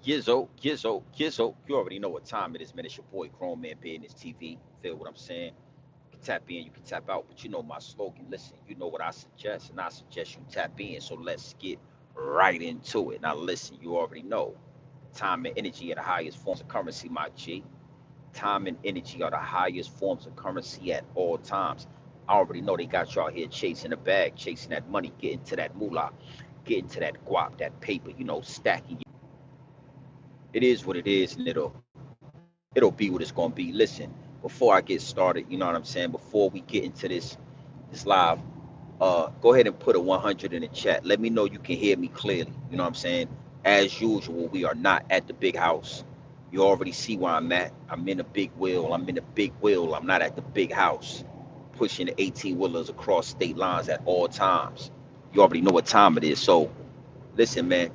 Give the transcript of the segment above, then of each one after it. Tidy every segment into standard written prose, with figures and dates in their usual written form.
Gizzo. You already know what time it is, man. It's your boy, Grown Man Business TV. Feel what I'm saying? You can tap in, you can tap out, but you know my slogan. Listen, you know what I suggest, and I suggest you tap in. So let's get right into it. Now, listen, you already know time and energy are the highest forms of currency, my G. Time and energy are the highest forms of currency at all times. I already know they got y'all here chasing the bag, chasing that money, getting to that moolah, getting to that guap, that paper, stacking. It is what it is, and it'll be what it's gonna be. Listen, before I get started, you know what I'm saying. Before we get into this live, go ahead and put a 100 in the chat. Let me know you can hear me clearly. You know what I'm saying. As usual, we are not at the big house. You already see where I'm at. I'm in a big wheel. I'm in a big wheel. I'm not at the big house, pushing the 18 wheelers across state lines at all times. You already know what time it is. So listen, man,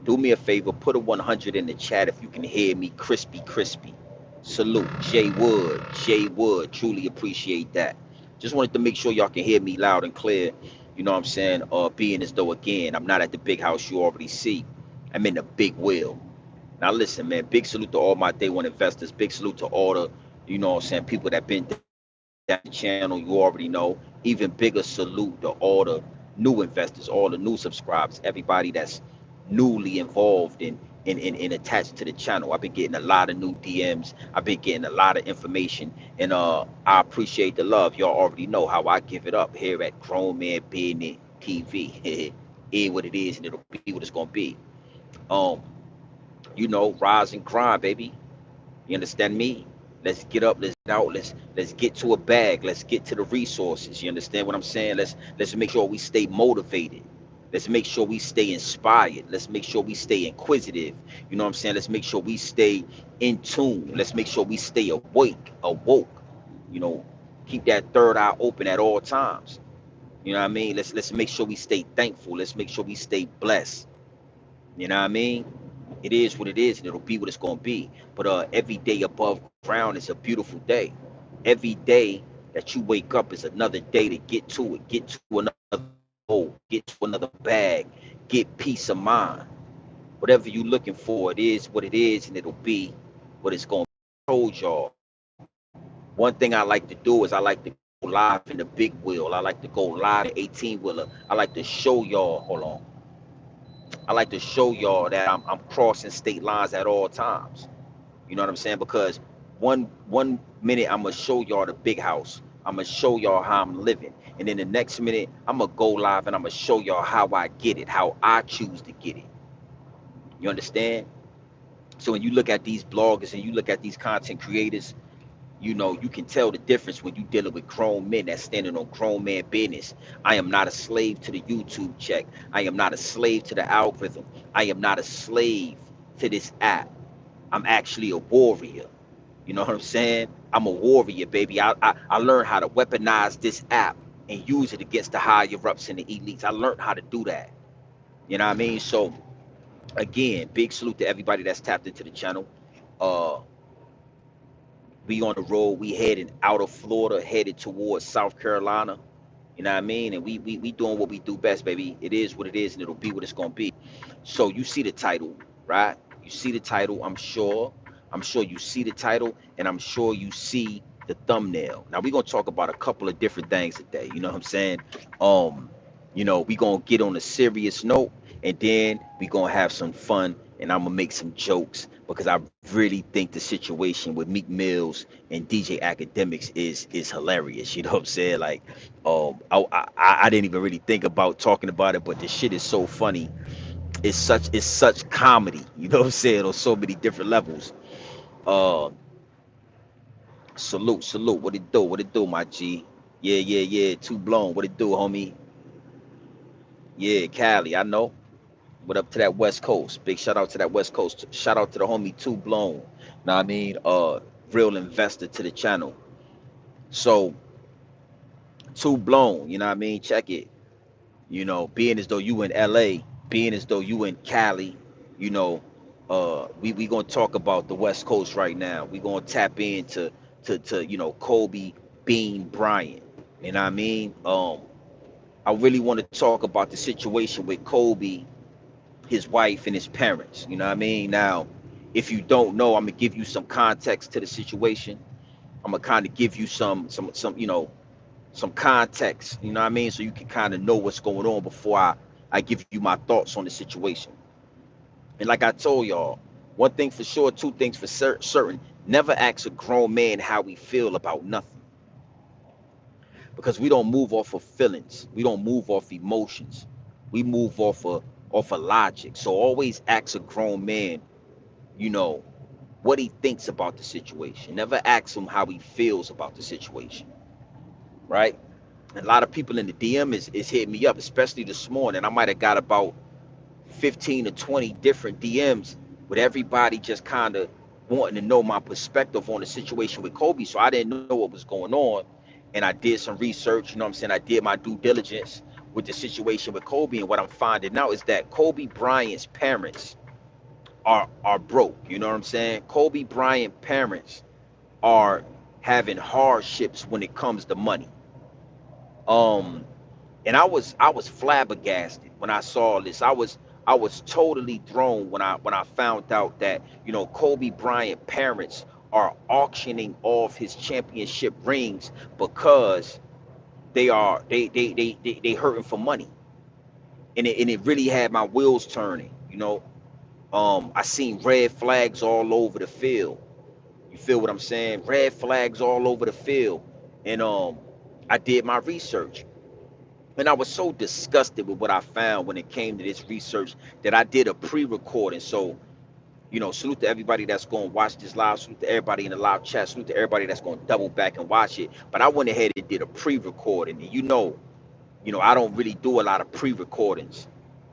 do me a favor, put a 100 in the chat if you can hear me crispy, crispy. Salute, Jay Wood, truly appreciate that. Just wanted to make sure y'all can hear me loud and clear. You know what I'm saying? Being as though, again, I'm not at the big house you already see. I'm in the big wheel. Now listen, man, big salute to all my day one investors. Big salute to all the, you know what I'm saying, people that been down the channel, you already know. Even bigger salute to all the new investors, all the new subscribers, everybody that's newly involved in attached to the channel. I've been getting a lot of new DMs. I've been getting a lot of information, and I appreciate the love. Y'all already know how I give it up here at Grown Man Business TV. It what it is, and it'll be what it's gonna be. Um, rise and grind, baby. You understand me? Let's get up, let's get out, let's get to a bag, let's get to the resources. You understand what I'm saying? Let's make sure we stay motivated. Let's make sure we stay inspired. Let's make sure we stay inquisitive. You know what I'm saying? Let's make sure we stay in tune. Let's make sure we stay awoke. You know, keep that third eye open at all times. You know what I mean? Let's make sure we stay thankful. Let's make sure we stay blessed. You know what I mean? It is what it is, and it'll be what it's gonna be. But every day above ground is a beautiful day. Every day that you wake up is another day to get to it, get to another goal, get to another bag, get peace of mind. Whatever you're looking for, it is what it is, and it'll be what it's gonna be. I told y'all. One thing I like to do is I like to go live in the big wheel. I like to go live in 18 wheeler. I like to show y'all. Hold on. I like to show y'all that I'm crossing state lines at all times. You know what I'm saying? Because one minute I'm gonna show y'all the big house. I'm gonna show y'all how I'm living. And then the next minute I'm gonna go live and I'm gonna show y'all how I get it, how I choose to get it. You understand? So when you look at these bloggers and you look at these content creators, you can tell the difference when you dealing with grown men that's standing on grown man business. I am not a slave to the YouTube check. I am not a slave to the algorithm. I am not a slave to this app. I'm actually a warrior. You know what I'm saying? I'm a warrior, baby. I learned how to weaponize this app and use it against the higher ups and the elites. I learned how to do that. You know what I mean? So again, big salute to everybody that's tapped into the channel. Uh, we on the road. We heading out of Florida, headed towards South Carolina. You know what I mean? And we doing what we do best, baby. It is what it is, and it'll be what it's gonna be. So you see the title, right? You see the title. I'm sure. I'm sure you see the title, and I'm sure you see the thumbnail. Now we're gonna talk about a couple of different things today. You know what I'm saying? Um, we gonna get on a serious note, and then we gonna have some fun, and I'm gonna make some jokes because I really think the situation with Meek Mills and DJ Academics is hilarious. You know what I'm saying? Like, I didn't even really think about talking about it, but the shit is so funny. It's such comedy. You know what I'm saying? On so many different levels. Uh, salute. What it do? What it do, my G? Yeah. Too blown. What it do, homie? Yeah, Cali. I know. What up to that West Coast? Big shout out to that West Coast. Shout out to the homie Too Blown. Know what I mean? Real investor to the channel. So Too Blown. You know what I mean? Check it. Being as though you in LA, being as though you in Cali, you know, we gonna talk about the West Coast right now. We gonna tap into to Kobe Bean Bryant. You know what I mean? I really want to talk about the situation with Kobe, his wife, and his parents. You know what I mean? Now, If you don't know, I'm gonna give you some context to the situation. I'm gonna kind of give you some some context, you know what I mean, so you can kind of know what's going on before I give you my thoughts on the situation. And like I told y'all, one thing for sure, two things for certain: never ask a grown man how we feel about nothing, because we don't move off of feelings, we don't move off emotions, we move off of logic. So always ask a grown man, you know, what he thinks about the situation. Never ask him how he feels about the situation, right? And a lot of people in the DM is hitting me up, especially this morning. I might have got about 15 to 20 different DMs with everybody just kind of wanting to know my perspective on the situation with Kobe. So I didn't know what was going on. And I did some research, you know what I'm saying? I did my due diligence with the situation with Kobe. And what I'm finding out is that Kobe Bryant's parents are broke. You know what I'm saying? Kobe Bryant parents are having hardships when it comes to money. Um, and I was flabbergasted when I saw this. I was totally thrown when I found out that, Kobe Bryant parents are auctioning off his championship rings because they hurting for money. And it really had my wheels turning. I seen red flags all over the field. You feel what I'm saying? Red flags all over the field. And I did my research. And I was so disgusted with what I found when it came to this research that I did a pre-recording. So, salute to everybody that's going to watch this live. Salute to everybody in the live chat. Salute to everybody that's going to double back and watch it. But I went ahead and did a pre-recording. And I don't really do a lot of pre-recordings.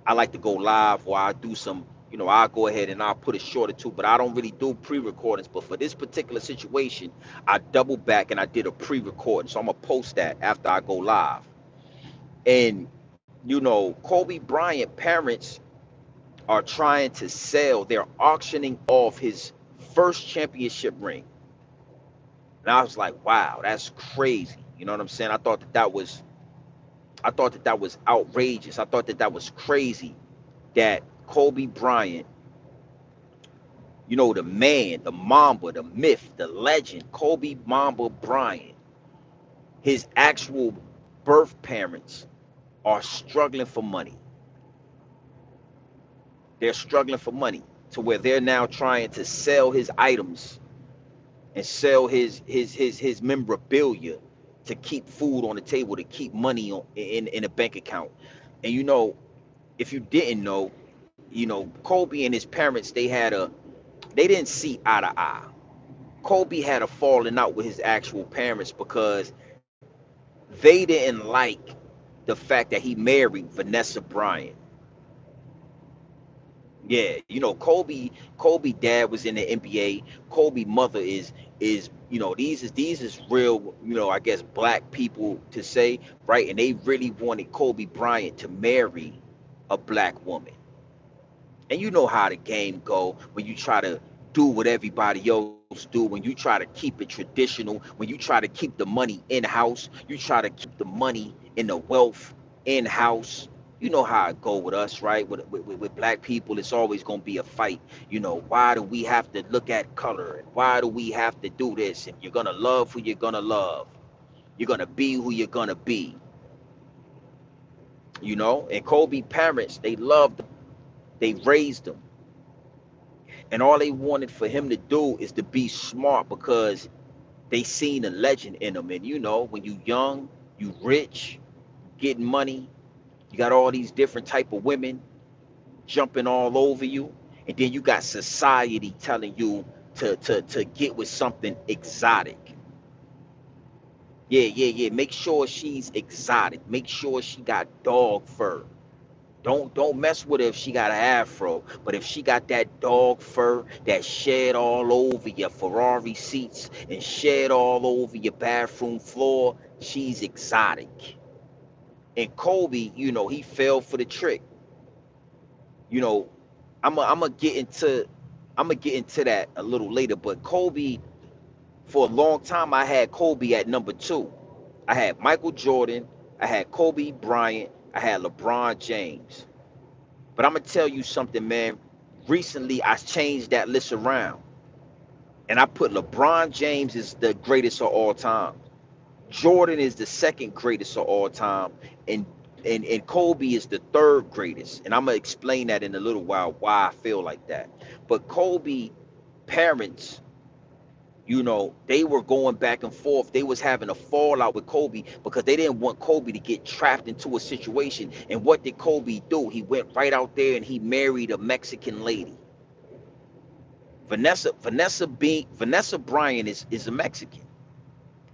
I like to go live, or I do some, I'll go ahead and I'll put a short or two, but I don't really do pre-recordings. But for this particular situation, I double back and I did a pre-recording. So I'm going to post that after I go live. And, Kobe Bryant parents are trying to sell, they're auctioning off his first championship ring. And I was like, wow, that's crazy. You know what I'm saying? I thought that was outrageous. I thought that was crazy that Kobe Bryant, the man, the Mamba, the myth, the legend, Kobe Mamba Bryant, his actual birth parents are struggling for money. They're struggling for money to where they're now trying to sell his items and sell his memorabilia to keep food on the table, to keep money in a bank account. And if you didn't know, Kobe and his parents, they didn't see eye to eye. Kobe had a falling out with his actual parents because they didn't like the fact that he married Vanessa Bryant. Yeah, Kobe dad was in the NBA. Kobe mother is these is real, I guess black people to say, right? And they really wanted Kobe Bryant to marry a black woman. And you know how the game go when you try to do what everybody else do, when you try to keep it traditional, when you try to keep the money in house, you try to keep the money and the wealth in house. You know how it go with us, right? With black people, it's always gonna be a fight. Why do we have to look at color, and why do we have to do this? And you're gonna love who you're gonna love. You're gonna be who you're gonna be. And Kobe parents, they loved him, they raised him. And all they wanted for him to do is to be smart because they seen a legend in him. And when you young, you rich, getting money, you got all these different type of women jumping all over you, and then you got society telling you to get with something exotic. Yeah. Make sure she's exotic. Make sure she got dog fur. Don't mess with her if she got an afro. But if she got that dog fur that shed all over your Ferrari seats and shed all over your bathroom floor, she's exotic. And Kobe, he fell for the trick. You know, I'm gonna get into that a little later. But Kobe, for a long time, I had Kobe at number two. I had Michael Jordan, I had Kobe Bryant, I had LeBron James. But I'm gonna tell you something, man. Recently, I changed that list around, and I put LeBron James is the greatest of all time. Jordan is the second greatest of all time, and and Kobe is the third greatest. And I'm gonna explain that in a little while why I feel like that. But Kobe parents, they were going back and forth. They was having a fallout with Kobe because they didn't want Kobe to get trapped into a situation. And what did Kobe do? He went right out there and he married a Mexican lady. Vanessa Bryant is a Mexican.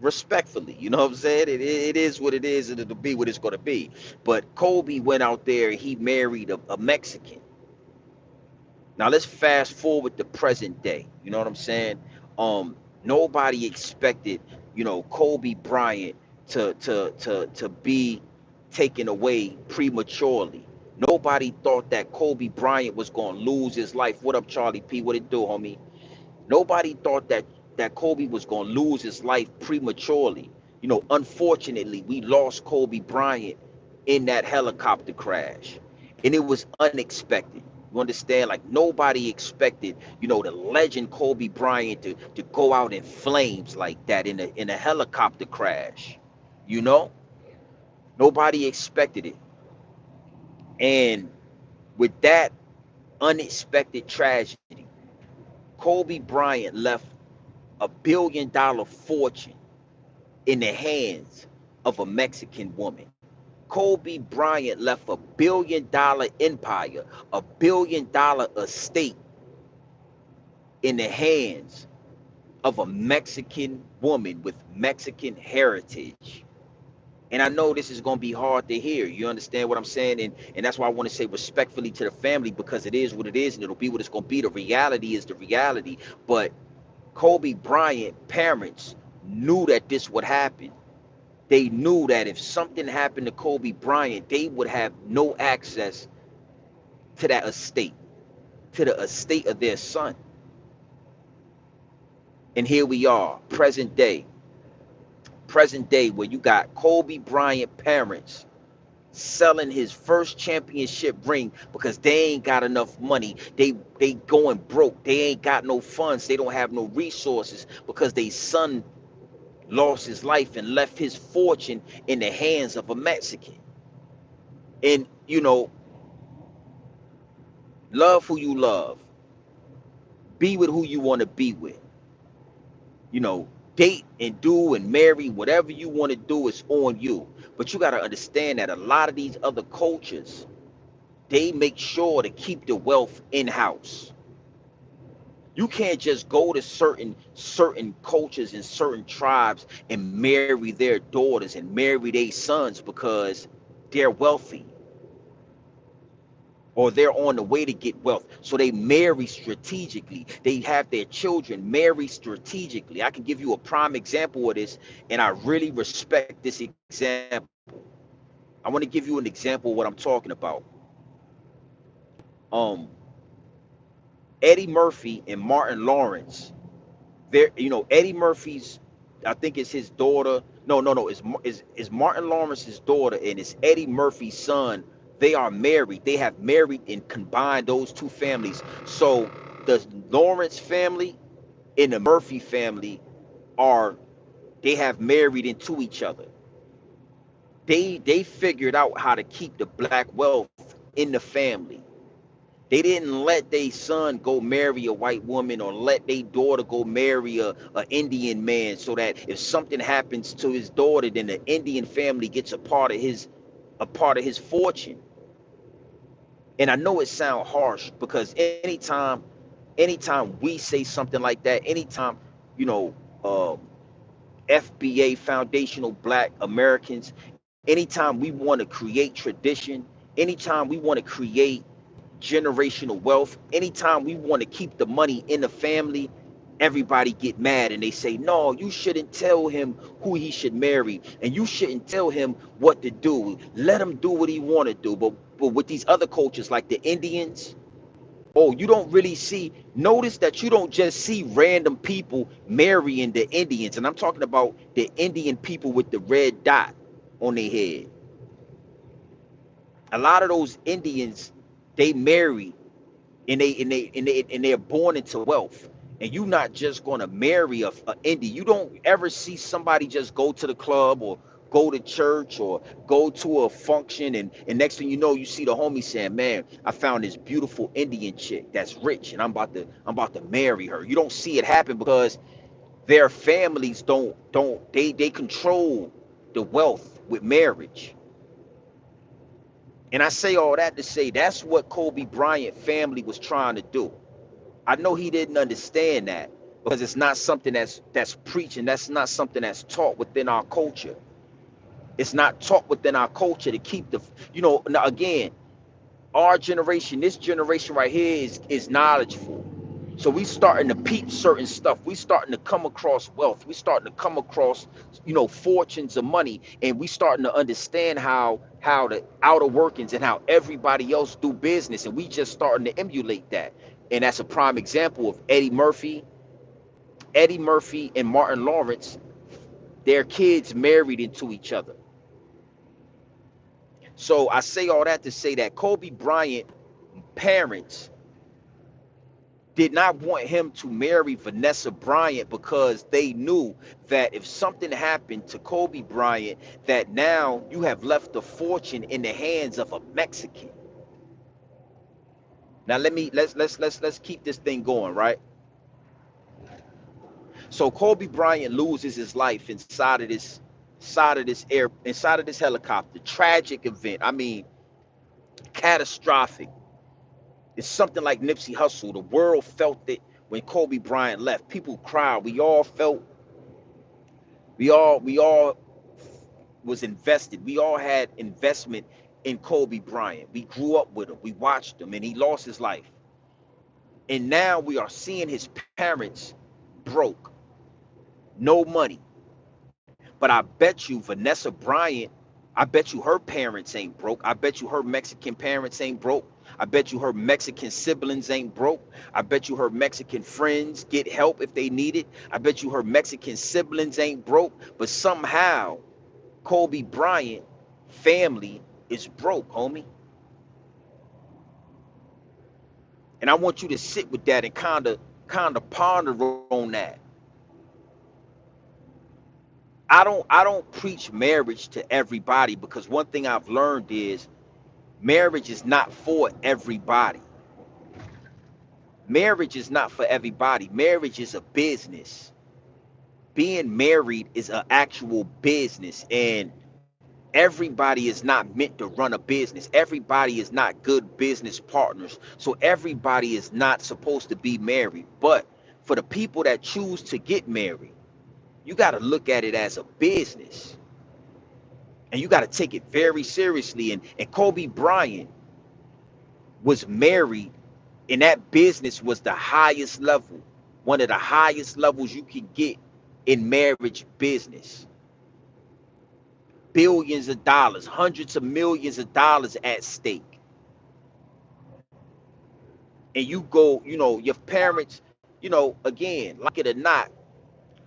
Respectfully, you know what I'm saying? It is what it is, and it'll be what it's gonna be. But Kobe went out there and he married a Mexican. Now let's fast forward to present day. You know what I'm saying? Nobody expected, Kobe Bryant to be taken away prematurely. Nobody thought that Kobe Bryant was gonna lose his life. What up, Charlie P? What it do, homie? Nobody thought that Kobe was going to lose his life prematurely. Unfortunately, we lost Kobe Bryant in that helicopter crash, and it was unexpected. You understand? Like nobody expected, the legend Kobe Bryant to go out in flames like that in a helicopter crash. You know, nobody expected it, and with that unexpected tragedy, Kobe Bryant left $1 billion fortune in the hands of a Mexican woman. Kobe Bryant left $1 billion empire, $1 billion estate in the hands of a Mexican woman with Mexican heritage. And I know this is going to be hard to hear. You understand what I'm saying? And that's why I want to say respectfully to the family, because it is what it is and it'll be what it's going to be. The reality is the reality. But Kobe Bryant parents knew that this would happen. They knew that if something happened to Kobe Bryant, they would have no access to that estate, to the estate of their son. And here we are, present day, where you got Kobe Bryant parents selling his first championship ring because they ain't got enough money. They going broke. They ain't got no funds. They don't have no resources because they son lost his life and left his fortune in the hands of a Mexican. And love who you love, be with who you want to be with, you know date and do and marry whatever you want to do is on you. But you got to understand that a lot of these other cultures, they make sure to keep the wealth in house. You can't just go to certain cultures and certain tribes and marry their daughters and marry their sons because they're wealthy or they're on the way to get wealth. So they marry strategically. They have their children marry strategically. I can give you a prime example of this, and I really respect this example. I want to give you an example of what I'm talking about. Um, Eddie Murphy and Martin Lawrence. Eddie Murphy's, I think it's his daughter. No, it's Martin Lawrence's daughter and it's Eddie Murphy's son. They are married. They have married and combined those two families. So the Lawrence family and the Murphy family are they have married into each other. They figured out how to keep the black wealth in the family. They didn't let their son go marry a white woman or let their daughter go marry a Indian man so that if something happens to his daughter, then the Indian family gets a part of his fortune. And I know it sounds harsh because anytime we say something like that, anytime, you know, um, FBA, Foundational Black Americans, anytime we want to create tradition, anytime we want to create generational wealth, anytime we want to keep the money in the family, everybody get mad and they say, no, you shouldn't tell him who he should marry and you shouldn't tell him what to do. Let him do what he want to do. But with these other cultures like the Indians, oh, you don't really see, notice that you don't just see random people marrying the Indians. And I'm talking about the Indian people with the red dot on their head. A lot of those Indians, they marry and they're born into wealth. And you're not just gonna marry a indie. You don't ever see somebody just go to the club or go to church or go to a function, and next thing you know, you see the homie saying, man, I found this beautiful Indian chick that's rich and I'm about to marry her. You don't see it happen because their families don't they control the wealth with marriage. And I say all that to say that's what Kobe Bryant family was trying to do. I know he didn't understand that because it's not something that's preaching. That's not something that's taught within our culture. It's not taught within our culture to keep the, now again, our generation, this generation right here is knowledgeful. So we starting to peep certain stuff. We starting to come across wealth. We starting to come across, fortunes of money, and we starting to understand how the outer workings and how everybody else do business, and we just starting to emulate that. And that's a prime example of Eddie Murphy and Martin Lawrence. Their kids married into each other. So I say all that to say that Kobe Bryant parents did not want him to marry Vanessa Bryant because they knew that if something happened to Kobe Bryant, that now you have left the fortune in the hands of a Mexican. Now let's keep this thing going, right? So Kobe Bryant loses his life inside of this helicopter. Tragic event. I mean, catastrophic. It's something like Nipsey Hussle. The world felt it when Kobe Bryant left. People cried. We all was invested. We all had investment in Kobe Bryant. We grew up with him. We watched him, and he lost his life. And now we are seeing his parents broke, no money. But I bet you Vanessa Bryant, I bet you her parents ain't broke. I bet you her Mexican parents ain't broke. I bet you her Mexican siblings ain't broke. I bet you her Mexican friends get help if they need it. I bet you her Mexican siblings ain't broke. But somehow Kobe Bryant family is broke, homie. And I want you to sit with that and kind of ponder on that. I don't preach marriage to everybody because one thing I've learned is marriage is not for everybody. Marriage is not for everybody. Marriage is a business. Being married is an actual business, and everybody is not meant to run a business. Everybody is not good business partners. So everybody is not supposed to be married. But for the people that choose to get married, you got to look at it as a business. And you got to take it very seriously. And Kobe Bryant was married, and that business was the highest level, one of the highest levels you can get in marriage business. Billions of dollars, hundreds of millions of dollars at stake. And you go, your parents, again, like it or not,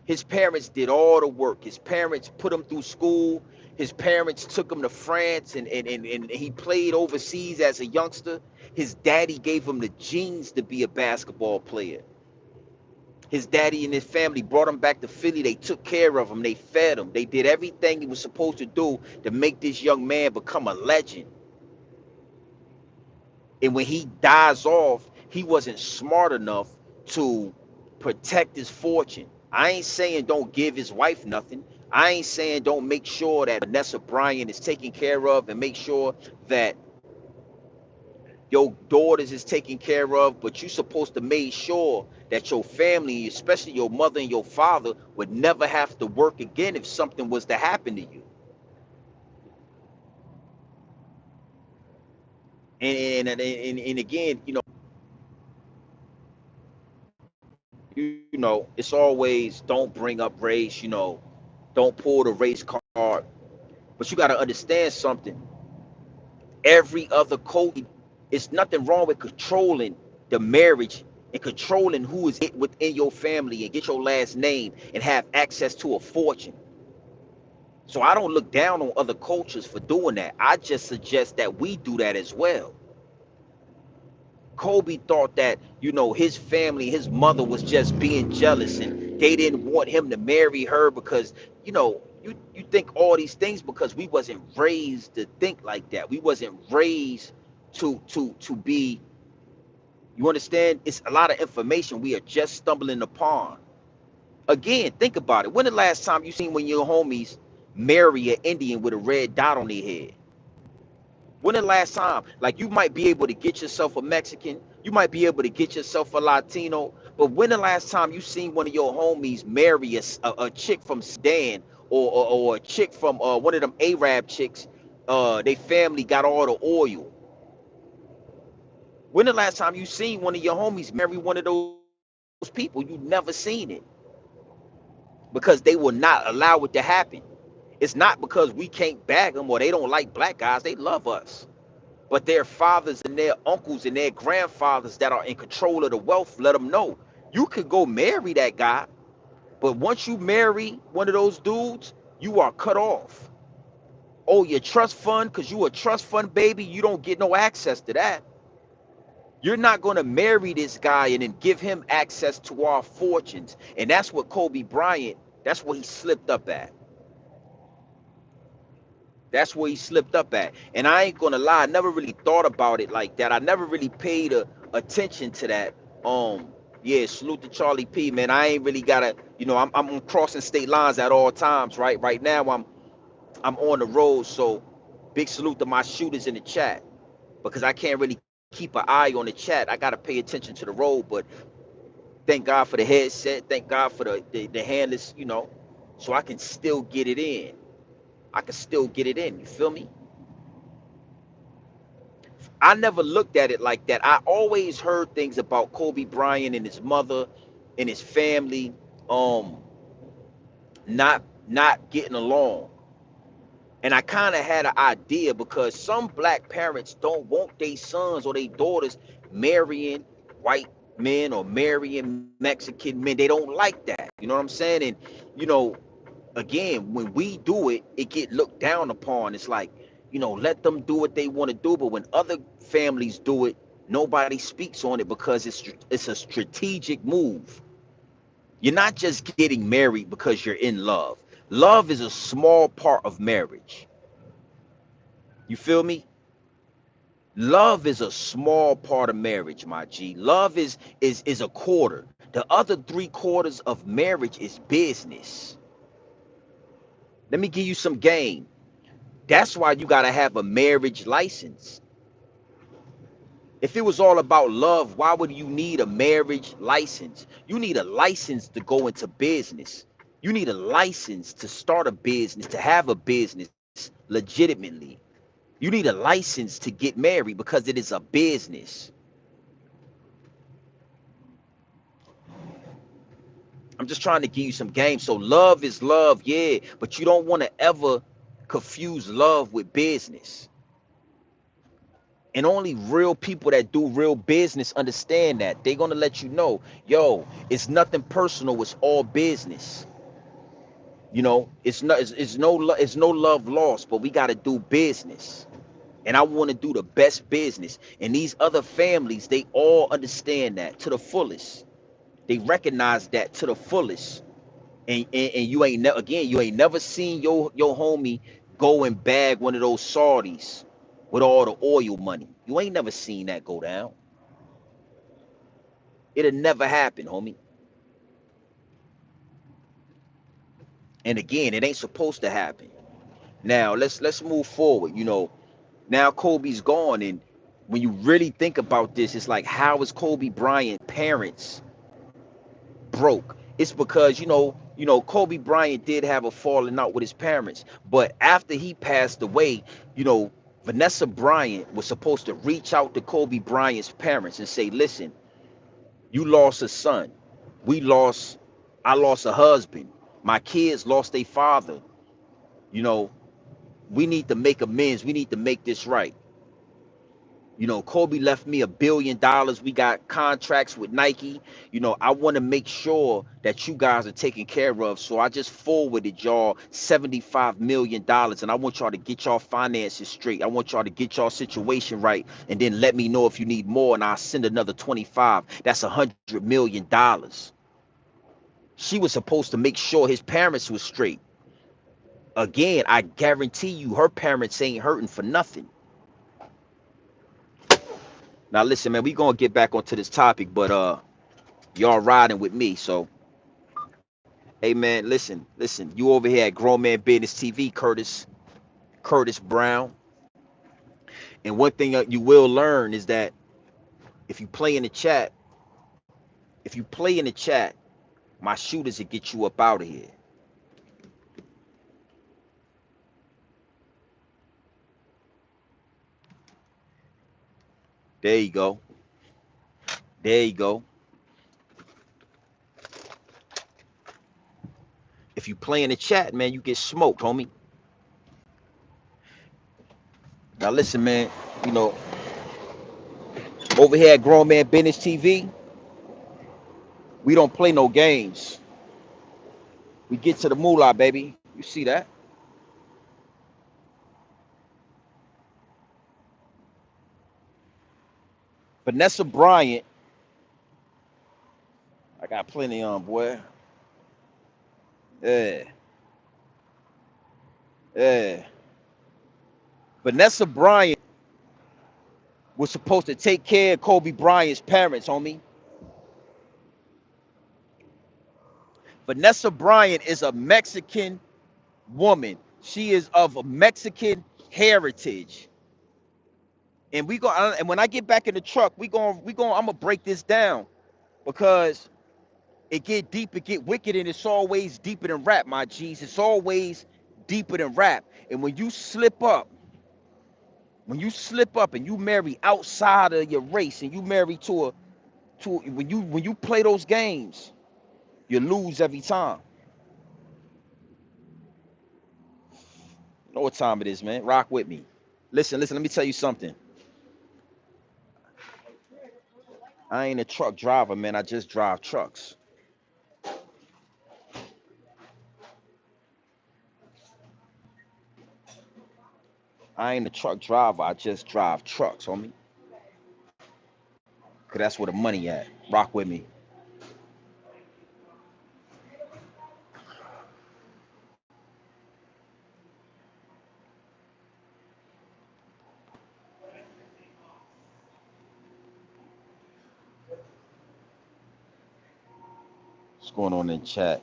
his parents did all the work. His parents put him through school. His parents took him to France, and he played overseas as a youngster. His daddy gave him the genes to be a basketball player. His daddy and his family brought him back to Philly. They took care of him. They fed him. They did everything he was supposed to do to make this young man become a legend. And when he dies off, he wasn't smart enough to protect his fortune. I ain't saying don't give his wife nothing. I ain't saying don't make sure that Vanessa Bryant is taken care of and make sure that your daughters is taken care of, but you're supposed to make sure that your family, especially your mother and your father, would never have to work again if something was to happen to you. And again, it's always don't bring up race, don't pull the race card. But you got to understand something. Every other culture, it's nothing wrong with controlling the marriage and controlling who is it within your family and get your last name and have access to a fortune. So I don't look down on other cultures for doing that. I just suggest that we do that as well. Kobe thought that, you know, his family, his mother was just being jealous and they didn't want him to marry her because, you know, you think all these things because we wasn't raised to think like that. We wasn't raised to be, you understand? It's a lot of information we are just stumbling upon. Again, think about it. When the last time you seen one of your homies marry an Indian with a red dot on their head? When the last time? Like, you might be able to get yourself a Mexican, you might be able to get yourself a Latino, but when the last time you seen one of your homies marry a chick from Sudan, or a chick from one of them Arab chicks? They family got all the oil. When the last time you seen one of your homies marry one of those people? You never seen it, because they will not allow it to happen. It's not because we can't bag them or they don't like black guys. They love us. But their fathers and their uncles and their grandfathers that are in control of the wealth let them know, you could go marry that guy, but once you marry one of those dudes, you are cut off. Oh, your trust fund, because you a trust fund baby, you don't get no access to that. You're not going to marry this guy and then give him access to our fortunes. And that's what Kobe Bryant, that's what he slipped up at. That's where he slipped up at. And I ain't gonna lie, I never really thought about it like that. I never really paid attention to that. Um, yeah, salute to Charlie P, man. I ain't really gotta, you know, I'm crossing state lines at all times, right? Right now I'm on the road, so big salute to my shooters in the chat, because I can't really keep an eye on the chat. I gotta pay attention to the road, but thank God for the headset, thank God for the handless, you know, so I can still get it in. I can still get it in, you feel me? I never looked at it like that. I always heard things about Kobe Bryant and his mother and his family um not getting along. And I kind of had an idea, because some black parents don't want their sons or their daughters marrying white men or marrying Mexican men. They don't like that. You know what I'm saying? And you know, again, when we do it, it get looked down upon. It's like, you know, let them do what they want to do. But when other families do it, nobody speaks on it, because it's a strategic move. You're not just getting married because you're in love. Love is a small part of marriage. You feel me? Love is a small part of marriage, my G. Love is a quarter. The other 3/4 of marriage is business. Let me give you some game. That's why you gotta have a marriage license. If it was all about love, why would you need a marriage license? You need a license to go into business. You need a license to start a business, to have a business legitimately. You need a license to get married, because it is a business. I'm just trying to give you some game. So love is love, yeah, but you don't want to ever confuse love with business. And only real people that do real business understand that. They're gonna let you know, yo, it's nothing personal, it's all business. You know, it's no love lost, but we gotta do business. And I want to do the best business. And these other families, they all understand that to the fullest. They recognize that to the fullest. And you ain't again, you ain't never seen your homie go and bag one of those Saudis with all the oil money. You ain't never seen that go down. It'll never happen, homie. And again, it ain't supposed to happen. Now let's move forward. You know, now Kobe's gone, and when you really think about this, it's like, how is Kobe Bryant parents broke? It's because, Kobe Bryant did have a falling out with his parents, but after he passed away, you know, Vanessa Bryant was supposed to reach out to Kobe Bryant's parents and say, listen, you lost a son. We lost, I lost a husband. My kids lost their father. You know, we need to make amends. We need to make this right. You know, Kobe left me $1 billion. We got contracts with Nike. You know, I want to make sure that you guys are taken care of. So I just forwarded y'all $75 million, and I want y'all to get y'all finances straight. I want y'all to get y'all situation right, and then let me know if you need more, and I'll send another 25. That's $100 million. She was supposed to make sure his parents was straight. Again, I guarantee you, her parents ain't hurting for nothing. Now listen, man, we gonna get back onto this topic, but y'all riding with me. So, hey man, listen. You over here at Grown Man Business TV, Curtis Brown. And one thing you will learn is that if you play in the chat, if you play in the chat, my shooters will get you up out of here. There you go. There you go. If you play in the chat, man, you get smoked, homie. Now listen, man. You know, over here at Grown Man Business TV, we don't play no games. We get to the moolah, baby. You see that? Vanessa Bryant, I got plenty on, boy. Yeah, yeah. Vanessa Bryant was supposed to take care of Kobe Bryant's parents, homie. Vanessa Bryant is a Mexican woman. She is of a Mexican heritage. And and when I get back in the truck, I'm gonna break this down because it get deep, it get wicked, and it's always deeper than rap, my G's. It's always deeper than rap. And when you slip up and you marry outside of your race, and you marry when you play those games, you lose every time. You know what time it is, man. Rock with me. Listen, let me tell you something. I ain't a truck driver, man. I just drive trucks. I ain't a truck driver. I just drive trucks, homie. Cause that's where the money at. Rock with me. What's going on in chat?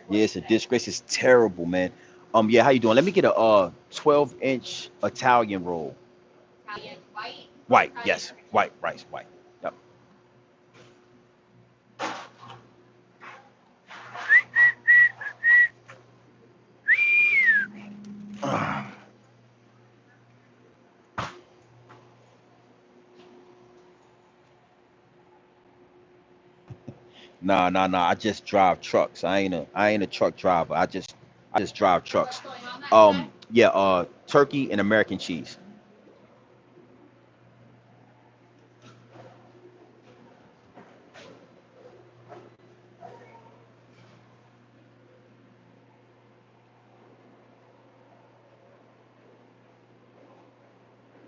Yeah, it's a disgrace. It's terrible, man. Yeah, how you doing? Let me get a 12-inch Italian roll. White, yes. White, rice, white. Yep. Nah. I just drive trucks. I ain't a truck driver. I just drive trucks. Yeah, turkey and American cheese.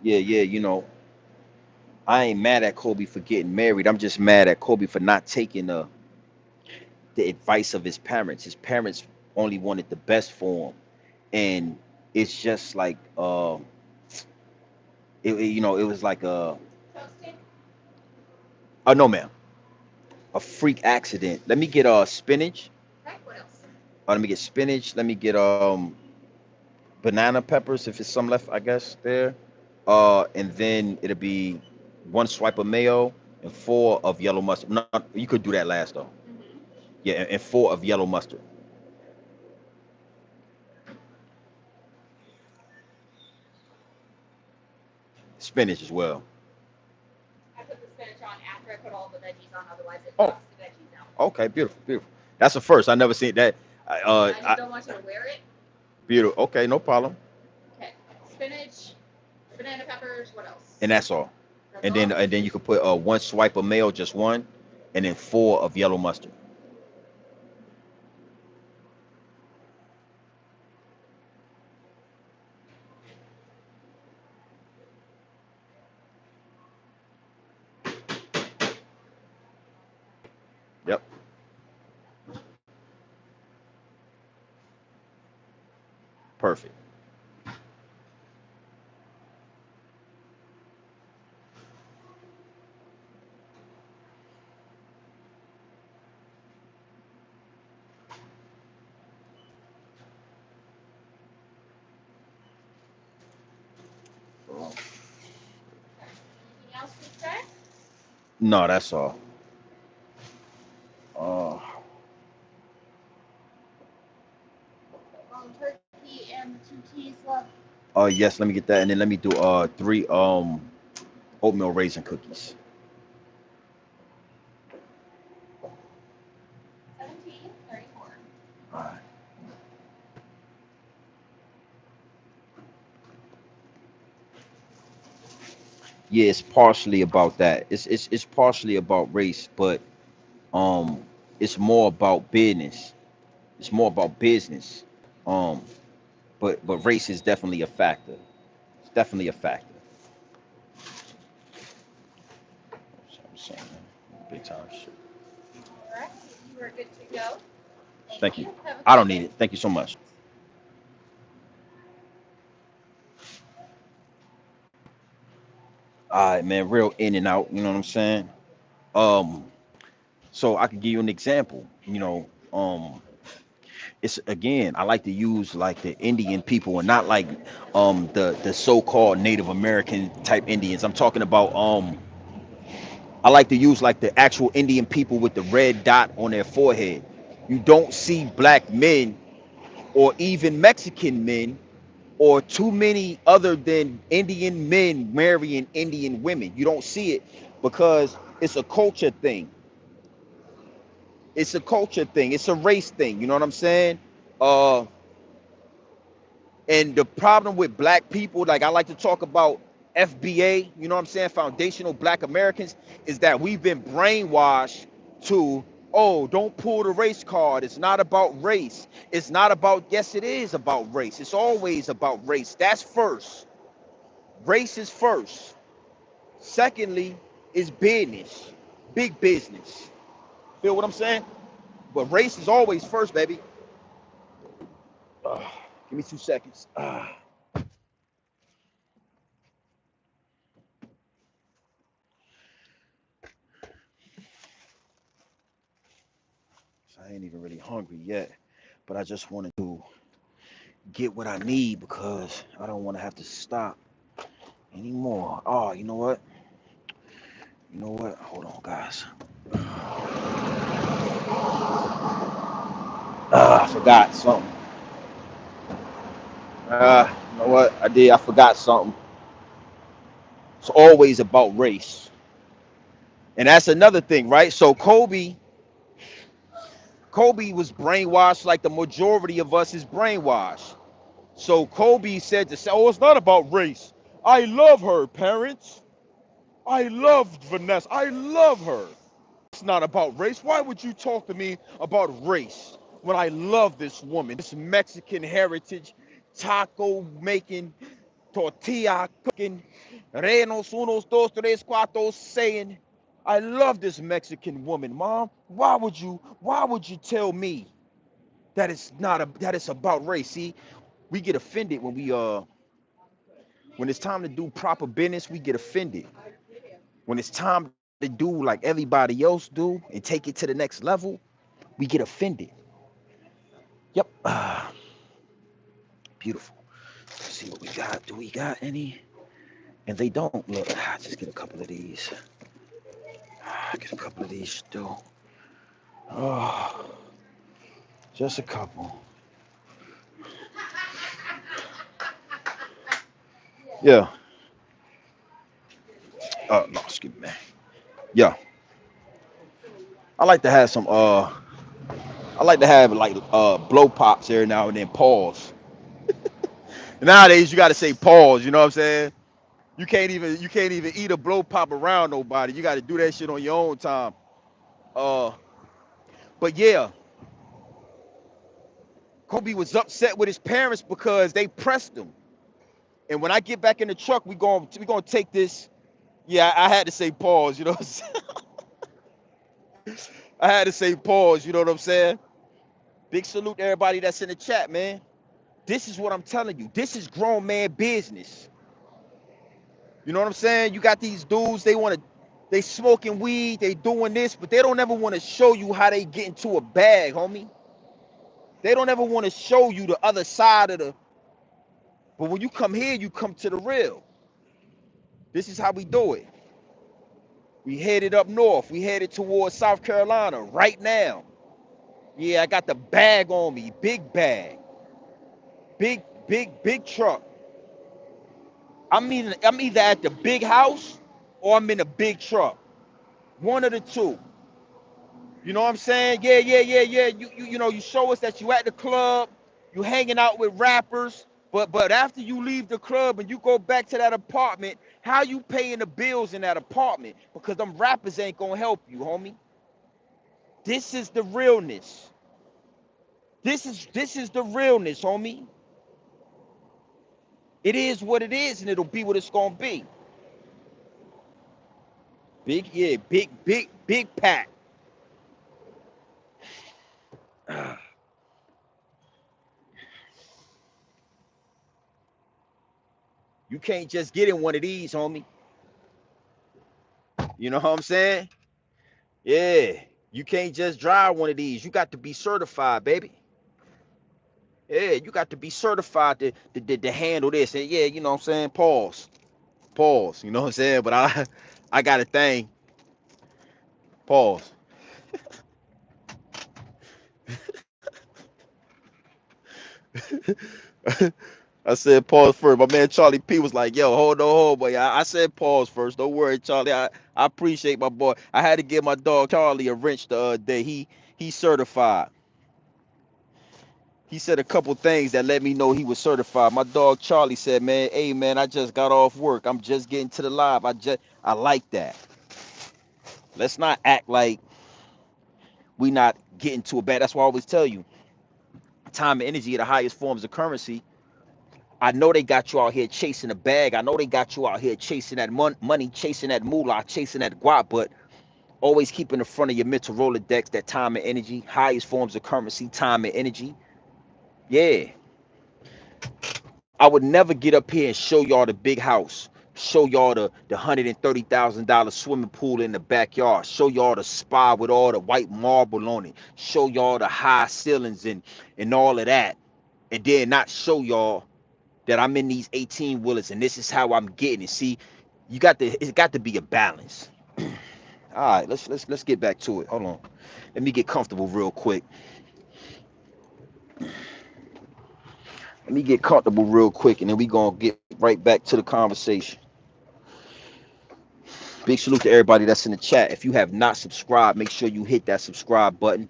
Yeah, you know, I ain't mad at Kobe for getting married. I'm just mad at Kobe for not taking the advice of his parents. His parents only wanted the best for him, and it's just like you know, it was like oh no, ma'am, a freak accident. Let me get spinach. Let me get spinach. Let me get banana peppers if it's some left, I guess there. And then it'll be one swipe of mayo and four of yellow mustard. No, you could do that last though. Yeah, and four of yellow mustard. Spinach as well. Oh, okay, beautiful. That's the first. I never seen that. Beautiful. Okay, no problem. Okay. Spinach, banana peppers. What else? And that's all. That's And all. then you could put one swipe of mayo, just one, and then four of yellow mustard. Yep. Perfect. Anything else to say? No, that's all. Uh, Turkey and the two teas left. yes, let me get that, and then let me do three oatmeal raisin cookies. 1734. All right. Yeah, it's partially about that. It's partially about race, but um, it's more about business. It's more about business. Um, but race is definitely a factor. It's definitely a factor. So I'm saying, big time shit. All right. You are good to go. Thank Thank you. you. Have a I great don't need day. it. Thank you so much. All right, man. Real in and out. You know what I'm saying? Um, so I could give you an example. It's again, I like to use like the Indian people and not like the so-called Native American type Indians. I'm talking about I like to use like the actual Indian people with the red dot on their forehead. You don't see black men or even Mexican men or too many other than Indian men marrying Indian women. You don't see it because it's a culture thing. It's a culture thing. It's a race thing. You know what I'm saying? Uh, and the problem with black people, like I like to talk about FBA, you know what I'm saying? Foundational Black Americans, is that we've been brainwashed to, oh, don't pull the race card. It's not about race. It's not about, yes, it is about race. It's always about race. That's first. Race is first. Secondly, is business, big business. Feel what I'm saying? But race is always first, baby. Give me 2 seconds. So I ain't even really hungry yet, but I just wanted to get what I need because I don't want to have to stop anymore. Oh, you know what? You know what? Hold on, guys. I forgot something. You know what? I did. I forgot something. It's always about race. And that's another thing, right? So Kobe was brainwashed like the majority of us is brainwashed. So Kobe said to say, "Oh, it's not about race. I love her, parents. I loved Vanessa. I love her. It's not about race. Why would you talk to me about race when I love this woman, this Mexican heritage, taco making, tortilla cooking, renos unos dos tres cuatro saying, I love this Mexican woman, mom. Why would you tell me that it's about race? See, we get offended when it's time to do proper business, we get offended. When it's time to do like everybody else do and take it to the next level, we get offended. Yep. Beautiful. Let's see what we got. Do we got any? And they don't look. Just get a couple of these. Get a couple of these still. Oh, just a couple. Yeah. No, excuse me, man. Yeah. I like to have some. I like to have like blow pops every now and then. Pause. Nowadays you gotta say pause, you know what I'm saying? You can't even eat a blow pop around nobody. You gotta do that shit on your own time. Uh but yeah, Kobe was upset with his parents because they pressed him. And when I get back in the truck, we gonna take this. Yeah, I had to say pause, you know what I'm saying? I had to say pause, you know what I'm saying? Big salute to everybody that's in the chat, man. This is what I'm telling you. This is grown man business. You know what I'm saying? You got these dudes, they smoking weed, they doing this, but they don't ever want to show you how they get into a bag, homie. They don't ever want to show you the other side of the, but when you come here, you come to the real. This is how we do it. We headed up north. We headed towards South Carolina right now. Yeah, I got the bag on me, big bag, big truck. I'm either at the big house or I'm in a big truck. One of the two. You know what I'm saying? Yeah. You show us that you at the club, you hanging out with rappers, but after you leave the club and you go back to that apartment, how you paying the bills in that apartment? Because them rappers ain't gonna help you, homie. This is the realness. This is the realness, homie. It is what it is, and it'll be what it's gonna be. Big pack. You can't just get in one of these, homie. You know what I'm saying? Yeah. You can't just drive one of these. You got to be certified, baby. Yeah, you got to be certified to handle this. And yeah, you know what I'm saying? Pause. Pause. You know what I'm saying? But I got a thing. Pause. I said pause first. My man Charlie P was like, yo, hold on, boy. I said pause first. Don't worry, Charlie. I appreciate my boy. I had to give my dog Charlie a wrench the other day. He certified. He said a couple things that let me know he was certified. My dog Charlie said, man, hey man, I just got off work. I'm just getting to the live. I like that. Let's not act like we not getting to a bad. That's why I always tell you, time and energy are the highest forms of currency. I know they got you out here chasing a bag. I know they got you out here chasing that money, chasing that moolah, chasing that guap, but always keep in the front of your mental Rolodex that time and energy, highest forms of currency, time and energy. Yeah. I would never get up here and show y'all the big house, show y'all the $130,000 swimming pool in the backyard, show y'all the spa with all the white marble on it, show y'all the high ceilings and all of that, and then not show y'all that I'm in these 18 wheelers and this is how I'm getting it. See, it's got to be a balance. All right, let's get back to it. Hold on, let me get comfortable real quick. Let me get comfortable real quick, and then we gonna get right back to the conversation. Big salute to everybody that's in the chat. If you have not subscribed, make sure you hit that subscribe button.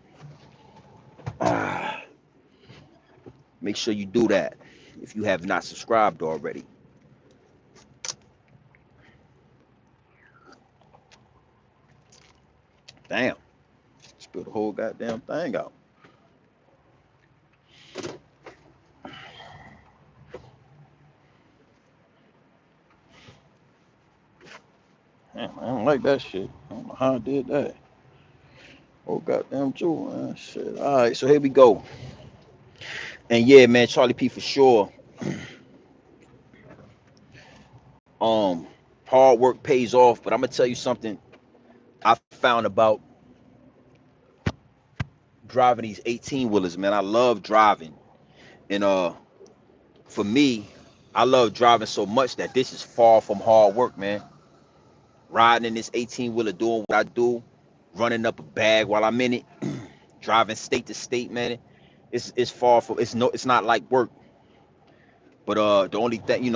Ah, make sure you do that if you have not subscribed already. Damn, spilled the whole goddamn thing out. Damn, I don't like that shit. I don't know how I did that. Oh goddamn jewel, man. Shit. All right, so here we go. And yeah, man, Charlie P for sure. Um, hard work pays off, but I'm gonna tell you something I found about driving these 18 wheelers, man. I love driving, and for me, I love driving so much that this is far from hard work, man. Riding in this 18 wheeler, doing what I do, running up a bag while I'm in it, driving state to state, man. It's far from it's not like work. But the only thing,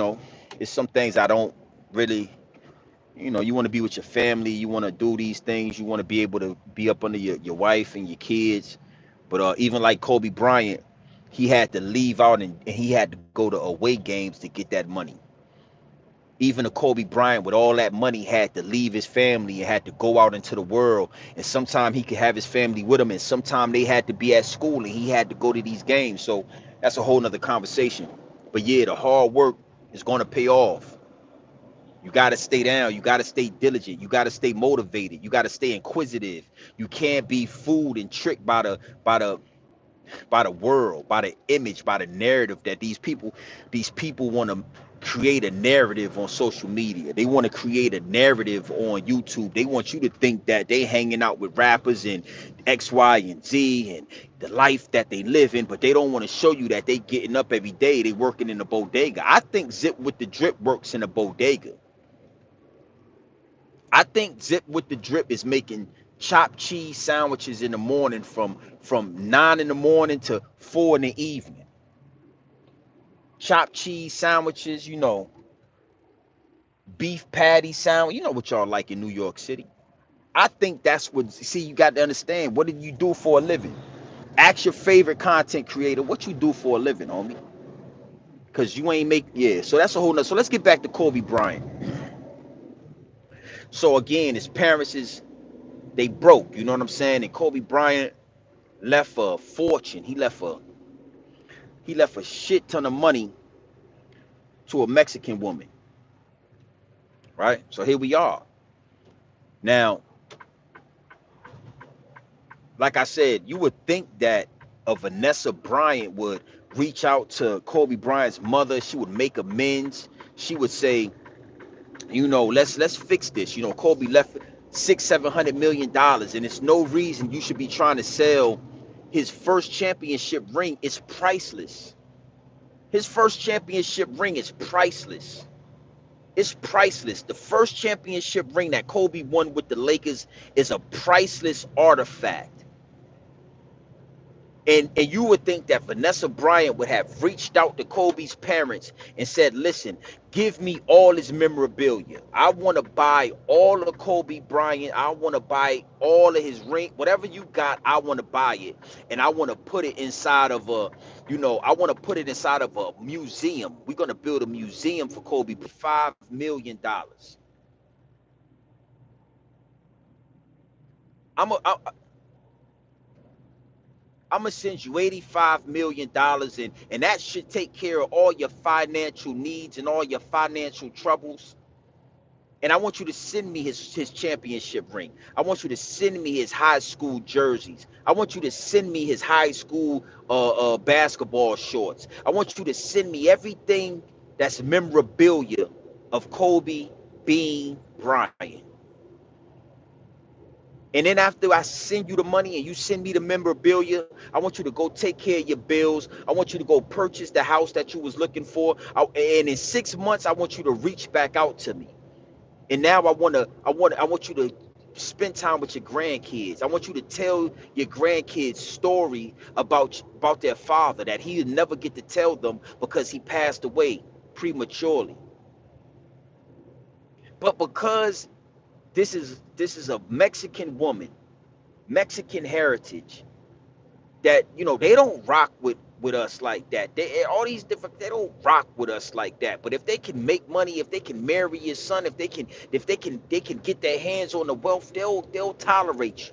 it's some things I don't really, you want to be with your family, you want to do these things, you want to be able to be up under your wife and your kids. But even like Kobe Bryant, He had to leave out and he had to go to away games to get that money. Even a Kobe Bryant with all that money had to leave his family and had to go out into the world. And sometimes he could have his family with him, and sometimes they had to be at school and he had to go to these games. So that's a whole nother conversation. But yeah, the hard work is going to pay off. You got to stay down. You got to stay diligent. You got to stay motivated. You got to stay inquisitive. You can't be fooled and tricked by the by the world, by the image, by the narrative that these people want to create a narrative on social media. They want to create a narrative on YouTube. They want you to think that they hanging out with rappers and X, Y, and Z and the life that they live in, but they don't want to show you that they getting up every day. They working in a bodega. I think Zip with the Drip works in a bodega. I think Zip with the Drip is making chopped cheese sandwiches in the morning from 9 in the morning to 4 in the evening. Chopped cheese sandwiches, beef patty sandwich. You know what y'all like in New York City. I think that's what. See, you got to understand. What did you do for a living? Ask your favorite content creator what you do for a living, homie. Cause you ain't make yeah. So that's a whole nother. So let's get back to Kobe Bryant. So again, his parents they broke. You know what I'm saying? And Kobe Bryant left a fortune. He left a shit ton of money to a Mexican woman, right? So here we are. Now, like I said, you would think that a Vanessa Bryant would reach out to Kobe Bryant's mother. She would make amends. She would say, let's fix this. Kobe left 600-700 million dollars, and it's no reason you should be trying to sell his first championship ring. It's priceless. His first championship ring is priceless. It's priceless. The first championship ring that Kobe won with the Lakers is a priceless artifact. And you would think that Vanessa Bryant would have reached out to Kobe's parents and said, listen, give me all his memorabilia. I want to buy all of Kobe Bryant. I want to buy all of his ring. Whatever you got, I want to buy it. And I want to put it inside of I want to put it inside of a museum. We're going to build a museum for Kobe for $5 million. I'm a, I, I'm gonna send you $85 million, and that should take care of all your financial needs and all your financial troubles. And I want you to send me his championship ring. I want you to send me his high school jerseys. I want you to send me his high school basketball shorts. I want you to send me everything that's memorabilia of Kobe Bean Bryant. And then after I send you the money and you send me the memorabilia, I want you to go take care of your bills. I want you to go purchase the house that you was looking for. And in 6 months, I want you to reach back out to me. And now I want you to spend time with your grandkids. I want you to tell your grandkids story about their father that he would never get to tell them because he passed away prematurely. But because this is a Mexican woman, Mexican heritage, that they don't rock with us like that. All these different, they don't rock with us like that. But if they can make money, if they can marry your son, if they can get their hands on the wealth, they'll tolerate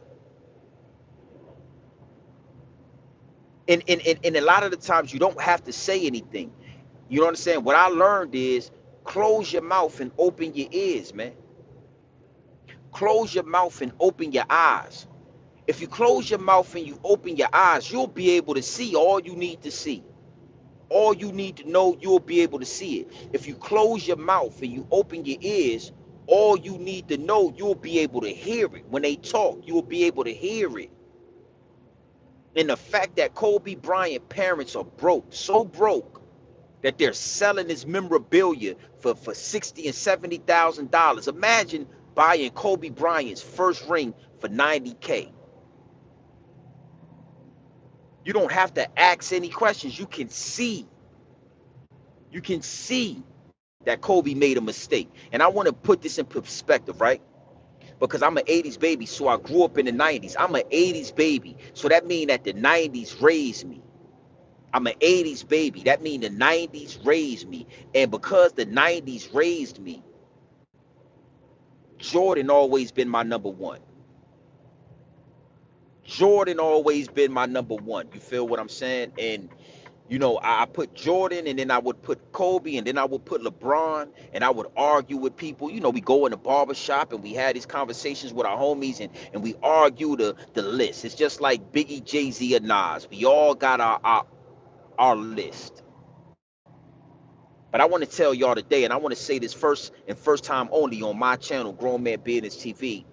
you. And a lot of the times you don't have to say anything. You know what I'm saying? What I learned is close your mouth and open your ears, man. Close your mouth and open your eyes. If you close your mouth and you open your eyes, you'll be able to see all you need to see. All you need to know, you'll be able to see it. If you close your mouth and you open your ears, all you need to know, you'll be able to hear it. When they talk, you'll be able to hear it. And the fact that Kobe Bryant parents are broke, so broke that they're selling his memorabilia for 60 and $70,000. Imagine buying Kobe Bryant's first ring for 90K. You don't have to ask any questions. You can see that Kobe made a mistake. And I want to put this in perspective, right? Because I'm an 80s baby, so I grew up in the 90s. I'm an 80s baby. So that means that the 90s raised me. I'm an 80s baby. That means the 90s raised me. And because the 90s raised me, Jordan always been my number one. Jordan always been my number one. You feel what I'm saying? And I put Jordan, and then I would put Kobe, and then I would put LeBron, and I would argue with people. We go in the barber shop and we had these conversations with our homies, and we argue the list. It's just like Biggie, Jay-Z, or Nas. We all got our list. But I want to tell y'all today, and I want to say this first and first time only on my channel, Grown Man Business TV,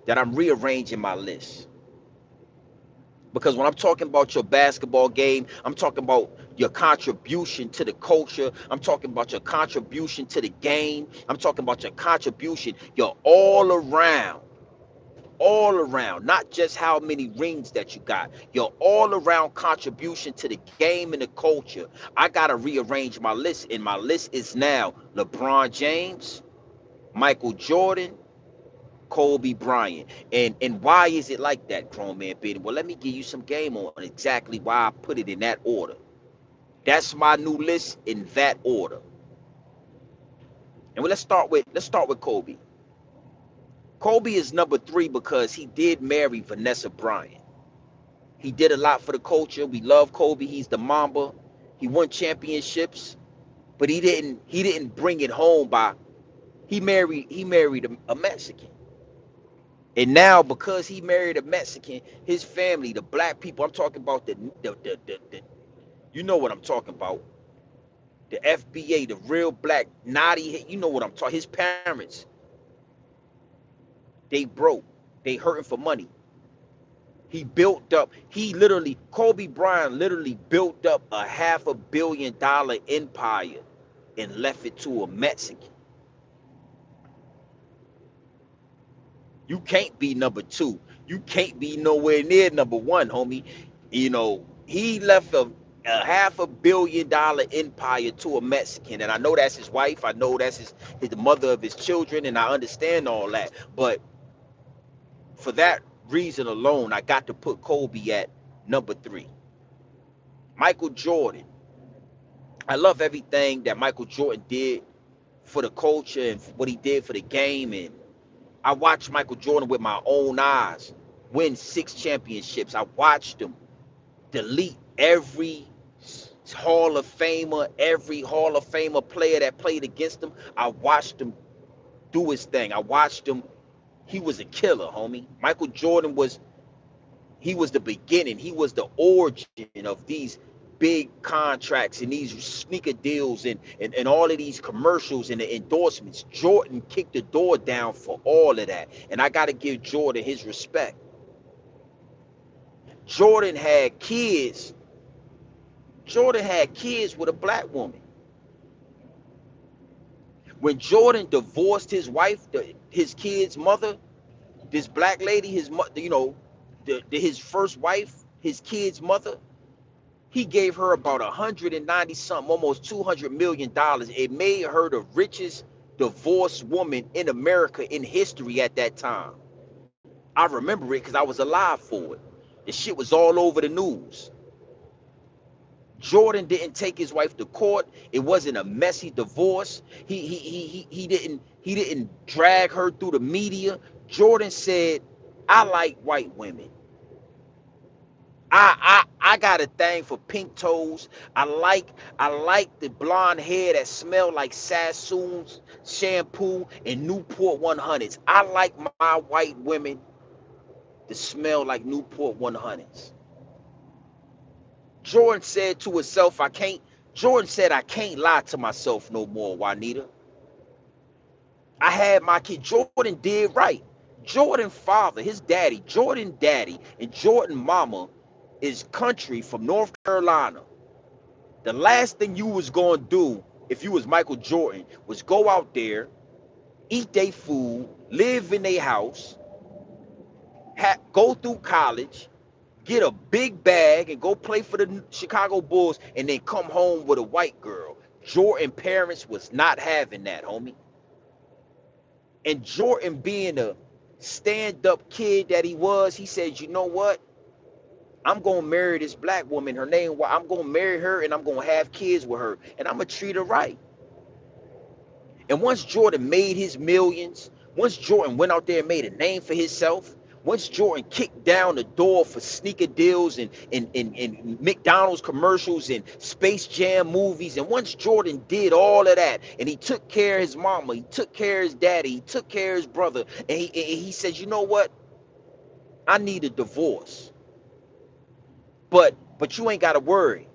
that I'm rearranging my list. Because when I'm talking about your basketball game, I'm talking about your contribution to the culture. I'm talking about your contribution to the game. I'm talking about your contribution. You're all around, not just how many rings that you got. Your all around contribution to the game and the culture. I got to rearrange my list, and my list is now LeBron James, Michael Jordan, Kobe Bryant. And why is it like that, grown man Biddy? Well, let me give you some game on exactly why I put it in that order. That's my new list in that order. And let's start with Kobe. Kobe is number 3 because he did marry Vanessa Bryant. He did a lot for the culture. We love Kobe. He's the Mamba. He won championships, but he didn't bring it home by he married a Mexican. And now, because he married a Mexican, his family, the black people, I'm talking about the you know what I'm talking about, the FBA, the real black naughty, you know what I'm talking. His parents, they broke, they hurting for money. Kobe Bryant literally built up a $500 million empire and left it to a Mexican. You can't be number 2. You can't be nowhere near number 1, homie. He left a $500 million empire to a Mexican. And I know that's his wife. I know that's the mother of his children. And I understand all that. But for that reason alone, I got to put Kobe at number 3. Michael Jordan. I love everything that Michael Jordan did for the culture and what he did for the game. And I watched Michael Jordan with my own eyes win 6 championships. I watched him delete every Hall of Famer player that played against him. I watched him do his thing. I watched him. He was a killer, homie. Michael Jordan was the beginning. He was the origin of these big contracts and these sneaker deals and all of these commercials and the endorsements. Jordan kicked the door down for all of that. And I got to give Jordan his respect. Jordan had kids. Jordan had kids with a black woman. When Jordan divorced his wife, his kid's mother, this black lady, his mother, his first wife, his kid's mother, he gave her about 190 something, almost $200 million. It made her the richest divorced woman in America in history at that time. I remember it because I was alive for it. The shit was all over the news. Jordan didn't take his wife to court. It wasn't a messy divorce. He didn't drag her through the media. Jordan said, "I like white women. I got a thing for pink toes. I like the blonde hair that smell like Sassoon's shampoo and Newport 100s. I like my white women to smell like Newport 100s." Jordan said to himself, Jordan said, "I can't lie to myself no more, Juanita. I had my kid." Jordan did right. Jordan father, his daddy, Jordan daddy, and Jordan mama is country from North Carolina. The last thing you was going to do if you was Michael Jordan was go out there, eat their food, live in their house, go through college, get a big bag and go play for the Chicago Bulls and then come home with a white girl. Jordan parents was not having that, homie. And Jordan, being a stand-up kid that he was, he said, "You know what? I'm gonna marry this black woman. Her name, I'm gonna marry her and I'm gonna have kids with her and I'm gonna treat her right. And once Jordan made his millions, once Jordan went out there and made a name for himself, once Jordan kicked down the door for sneaker deals and McDonald's commercials and Space Jam movies, and once Jordan did all of that, and he took care of his mama, he took care of his daddy, he took care of his brother, and he says, you know what? I need a divorce. But you ain't gotta worry.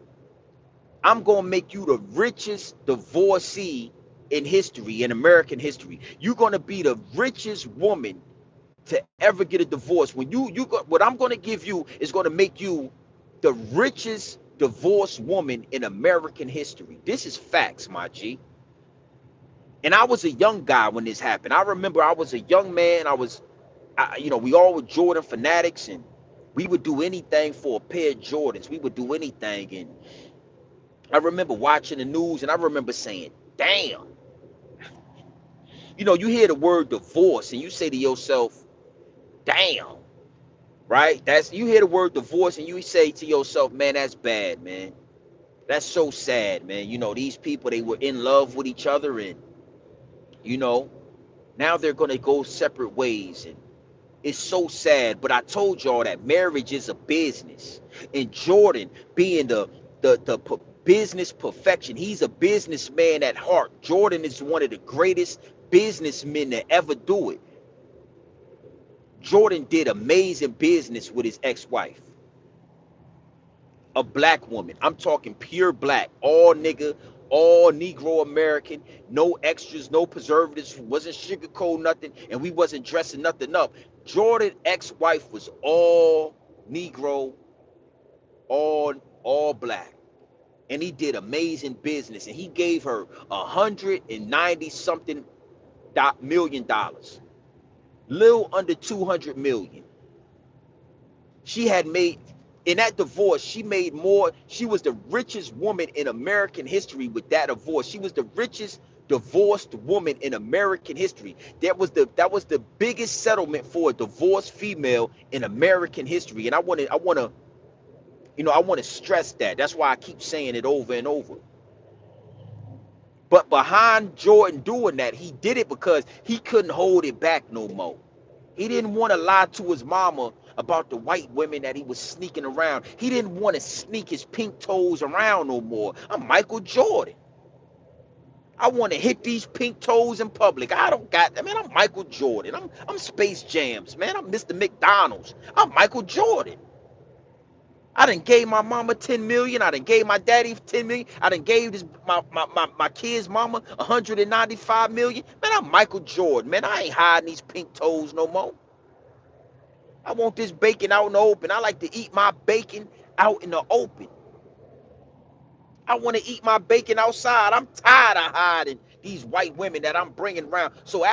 I'm gonna make you the richest divorcee in history, in American history. You're gonna be the richest woman to ever get a divorce. When what I'm gonna give you is gonna make you the richest divorced woman in American history. This is facts, my G. And I was a young guy when this happened. I remember I was a young man. We all were Jordan fanatics, and we would do anything for a pair of Jordans. We would do anything, and I remember watching the news, and I remember saying, "Damn." You hear the word divorce, and you say to yourself, "Damn." Right? You hear the word divorce, and you say to yourself, "Man, that's bad, man. That's so sad, man." These people, they were in love with each other, and you know, now they're gonna go separate ways, and it's so sad. But I told y'all that marriage is a business, and Jordan being the business perfection, he's a businessman at heart. Jordan is one of the greatest businessmen to ever do it. Jordan did amazing business with his ex-wife, a black woman. I'm talking pure black, all nigga, all Negro American, no extras, no preservatives, wasn't sugarcoat nothing, and we wasn't dressing nothing up. Jordan ex-wife was all Negro, all all black, and he did amazing business, and he gave her 190 something $1 million, little under 200 million. She had made, in that divorce, she made more. She was the richest woman in American history with that divorce. She was the richest divorced woman in American history. That was the biggest settlement for a divorced female in American history. And I want to stress that. That's why I keep saying it over and over. But behind Jordan doing that, he did it because he couldn't hold it back no more. He didn't want to lie to his mama about the white women that he was sneaking around. He didn't want to sneak his pink toes around no more. I'm Michael Jordan. I want to hit these pink toes in public. I don't got, I mean, I'm Michael Jordan. I'm Space Jams, man. I'm Mr. McDonald's. I'm Michael Jordan. I done gave my mama 10 million. I done gave my daddy 10 million. I done gave my kid's mama 195 million. Man, I'm Michael Jordan. Man, I ain't hiding these pink toes no more. I want this bacon out in the open. I like to eat my bacon out in the open. I want to eat my bacon outside. I'm tired of hiding these white women that I'm bringing around. So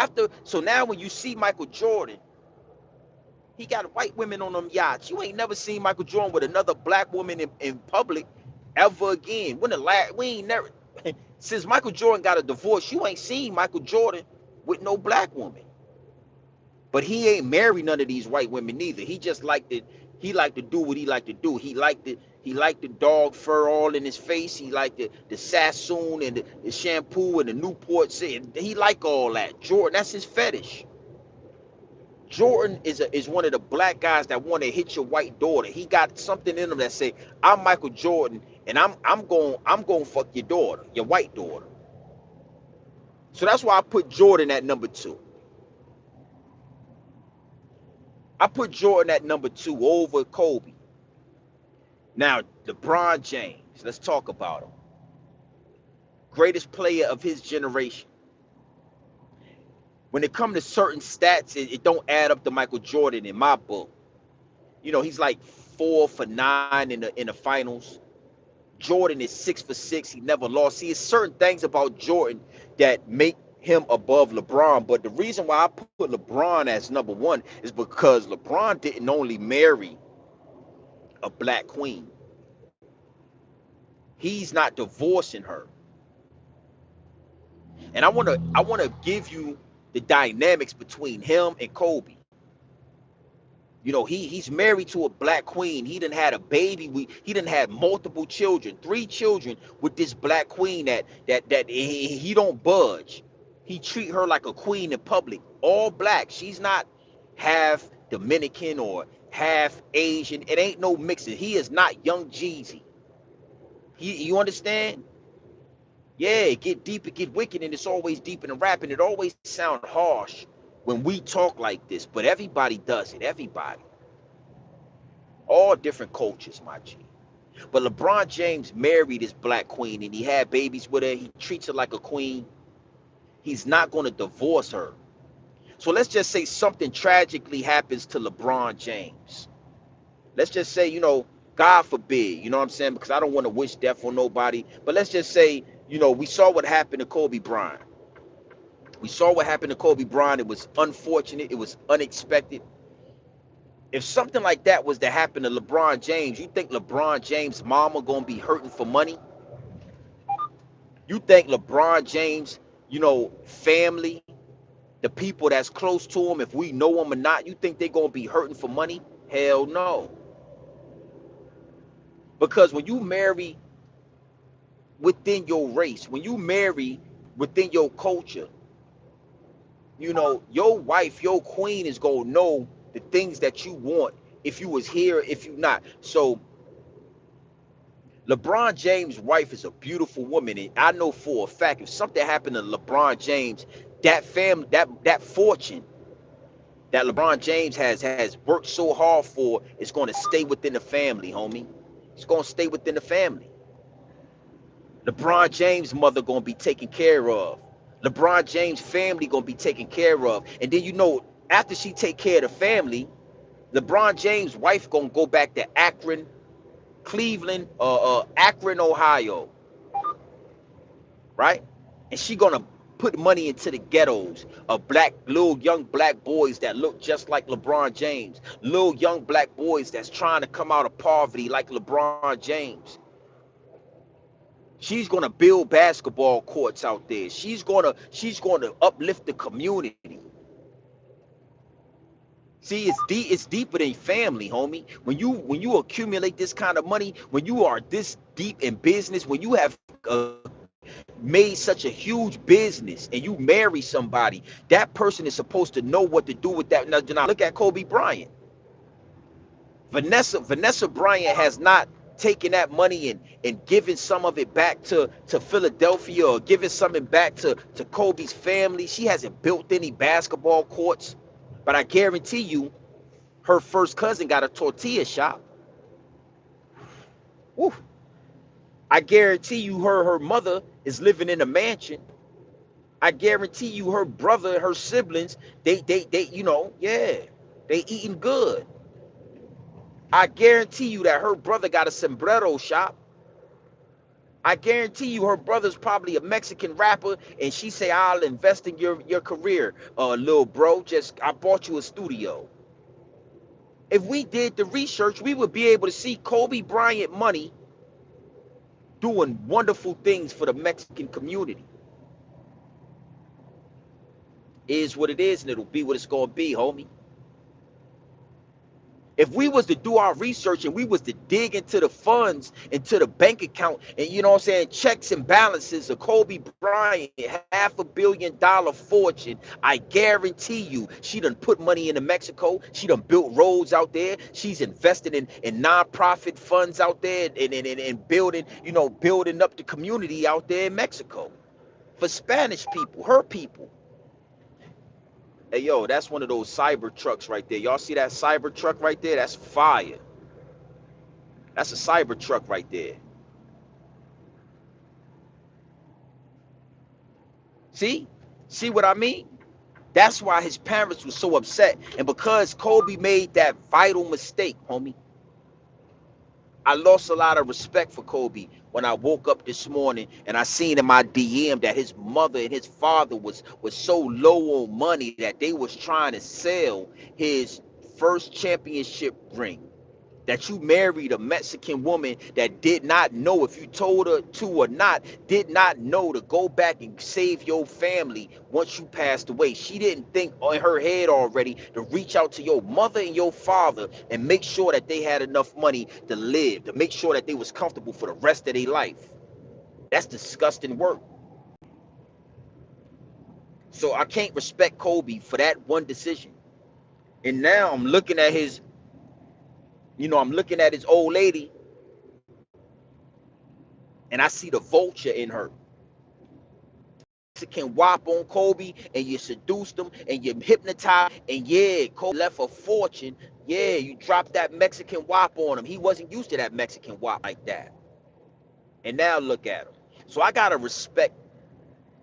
now when you see Michael Jordan, he got white women on them yachts. You ain't never seen Michael Jordan with another black woman in public ever again. We ain't never, since Michael Jordan got a divorce, you ain't seen Michael Jordan with no black woman. But he ain't married none of these white women neither. He liked to do what he liked to do. He liked the dog fur all in his face. He liked the Sassoon and the shampoo and the Newport. He like all that. Jordan, that's his fetish. Jordan is one of the black guys that want to hit your white daughter. He got something in him that say, "I'm Michael Jordan, and I'm going fuck your daughter, your white daughter." So that's why I put Jordan at number two. I put Jordan at number two over Kobe. Now, LeBron James, let's talk about him. Greatest player of his generation. When it comes to certain stats, it don't add up to Michael Jordan in my book. He's like 4 for 9 in the finals. Jordan is 6 for 6. He never lost. See, it's certain things about Jordan that make him above LeBron. But the reason why I put LeBron as number one is because LeBron didn't only marry a black queen. He's not divorcing her. And I wanna give you the dynamics between him and Kobe. You know, he's married to a black queen. He done had a baby. He done had multiple children, 3 children with this black queen that he don't budge. He treat her like a queen in public. All black. She's not half Dominican or half Asian. It ain't no mixing. He is not young Jeezy. You understand? Yeah, it get deep, it get wicked, and it's always deep in the rap, and it always sound harsh when we talk like this. But everybody does it. Everybody. All different cultures, my G. But LeBron James married his black queen and he had babies with her. He treats her like a queen. He's not going to divorce her. So let's just say something tragically happens to LeBron James. Let's just say, God forbid, you know what I'm saying? Because I don't want to wish death on nobody. But let's just say, we saw what happened to Kobe Bryant. We saw what happened to Kobe Bryant. It was unfortunate. It was unexpected. If something like that was to happen to LeBron James, you think LeBron James' mama gonna be hurting for money? You think LeBron James, family, the people that's close to him, if we know him or not, you think they're gonna be hurting for money? Hell no. Because when you marry within your race, when you marry within your culture, your wife, your queen is gonna know the things that you want if you was here, if you not. So LeBron James' wife is a beautiful woman, and I know for a fact if something happened to LeBron James, that family, that fortune that LeBron James has worked so hard for is going to stay within the family, homie. It's going to stay within the family. LeBron James' mother going to be taken care of. LeBron James' family going to be taken care of, and then after she take care of the family, LeBron James' wife going to go back to Akron, Cleveland, Akron, Ohio, right? And she gonna put money into the ghettos of little young black boys that look just like LeBron James, little young black boys that's trying to come out of poverty like LeBron James. She's gonna build basketball courts out there. She's gonna uplift the community. See, it's deep. It's deeper than family, homie. When you accumulate this kind of money, when you are this deep in business, when you have made such a huge business and you marry somebody, that person is supposed to know what to do with that. Now look at Kobe Bryant. Vanessa Bryant has not taken that money and given some of it back to Philadelphia or given something back to Kobe's family. She hasn't built any basketball courts, but I guarantee you her first cousin got a tortilla shop. Woo. I guarantee you her mother is living in a mansion. I guarantee you her brother, her siblings, they yeah, they eating good. I guarantee you that her brother got a sombrero shop. I guarantee you her brother's probably a Mexican rapper and she say, I'll invest in your career, little bro. Just I bought you a studio. If we did the research, we would be able to see Kobe Bryant money doing wonderful things for the Mexican community. Is what it is, and it'll be what it's gonna be, homie. If we was to do our research and we was to dig into the funds, into the bank account, and checks and balances of Kobe Bryant, $500 million fortune, I guarantee you she done put money into Mexico. She done built roads out there. She's invested in nonprofit funds out there and building up the community out there in Mexico for Spanish people, her people. Hey, yo, that's one of those cyber trucks right there. Y'all see that cyber truck right there? That's fire. That's a cyber truck right there. See? See what I mean? That's why his parents were so upset. And because Kobe made that vital mistake, homie, I lost a lot of respect for Kobe when I woke up this morning and I seen in my DM that his mother and his father was so low on money that they was trying to sell his first championship ring. That you married a Mexican woman that did not know, if you told her to or not, did not know to go back and save your family once you passed away. She didn't think in her head already to reach out to your mother and your father and make sure that they had enough money to live, to make sure that they was comfortable for the rest of their life. That's disgusting work. So I can't respect Kobe for that one decision. And now I'm looking at his, I'm looking at his old lady, and I see the vulture in her. Mexican wop on Kobe, and you seduced him and you hypnotized, and yeah, Kobe left a fortune. Yeah, you dropped that Mexican wop on him. He wasn't used to that Mexican wop like that. And now look at him. So I gotta respect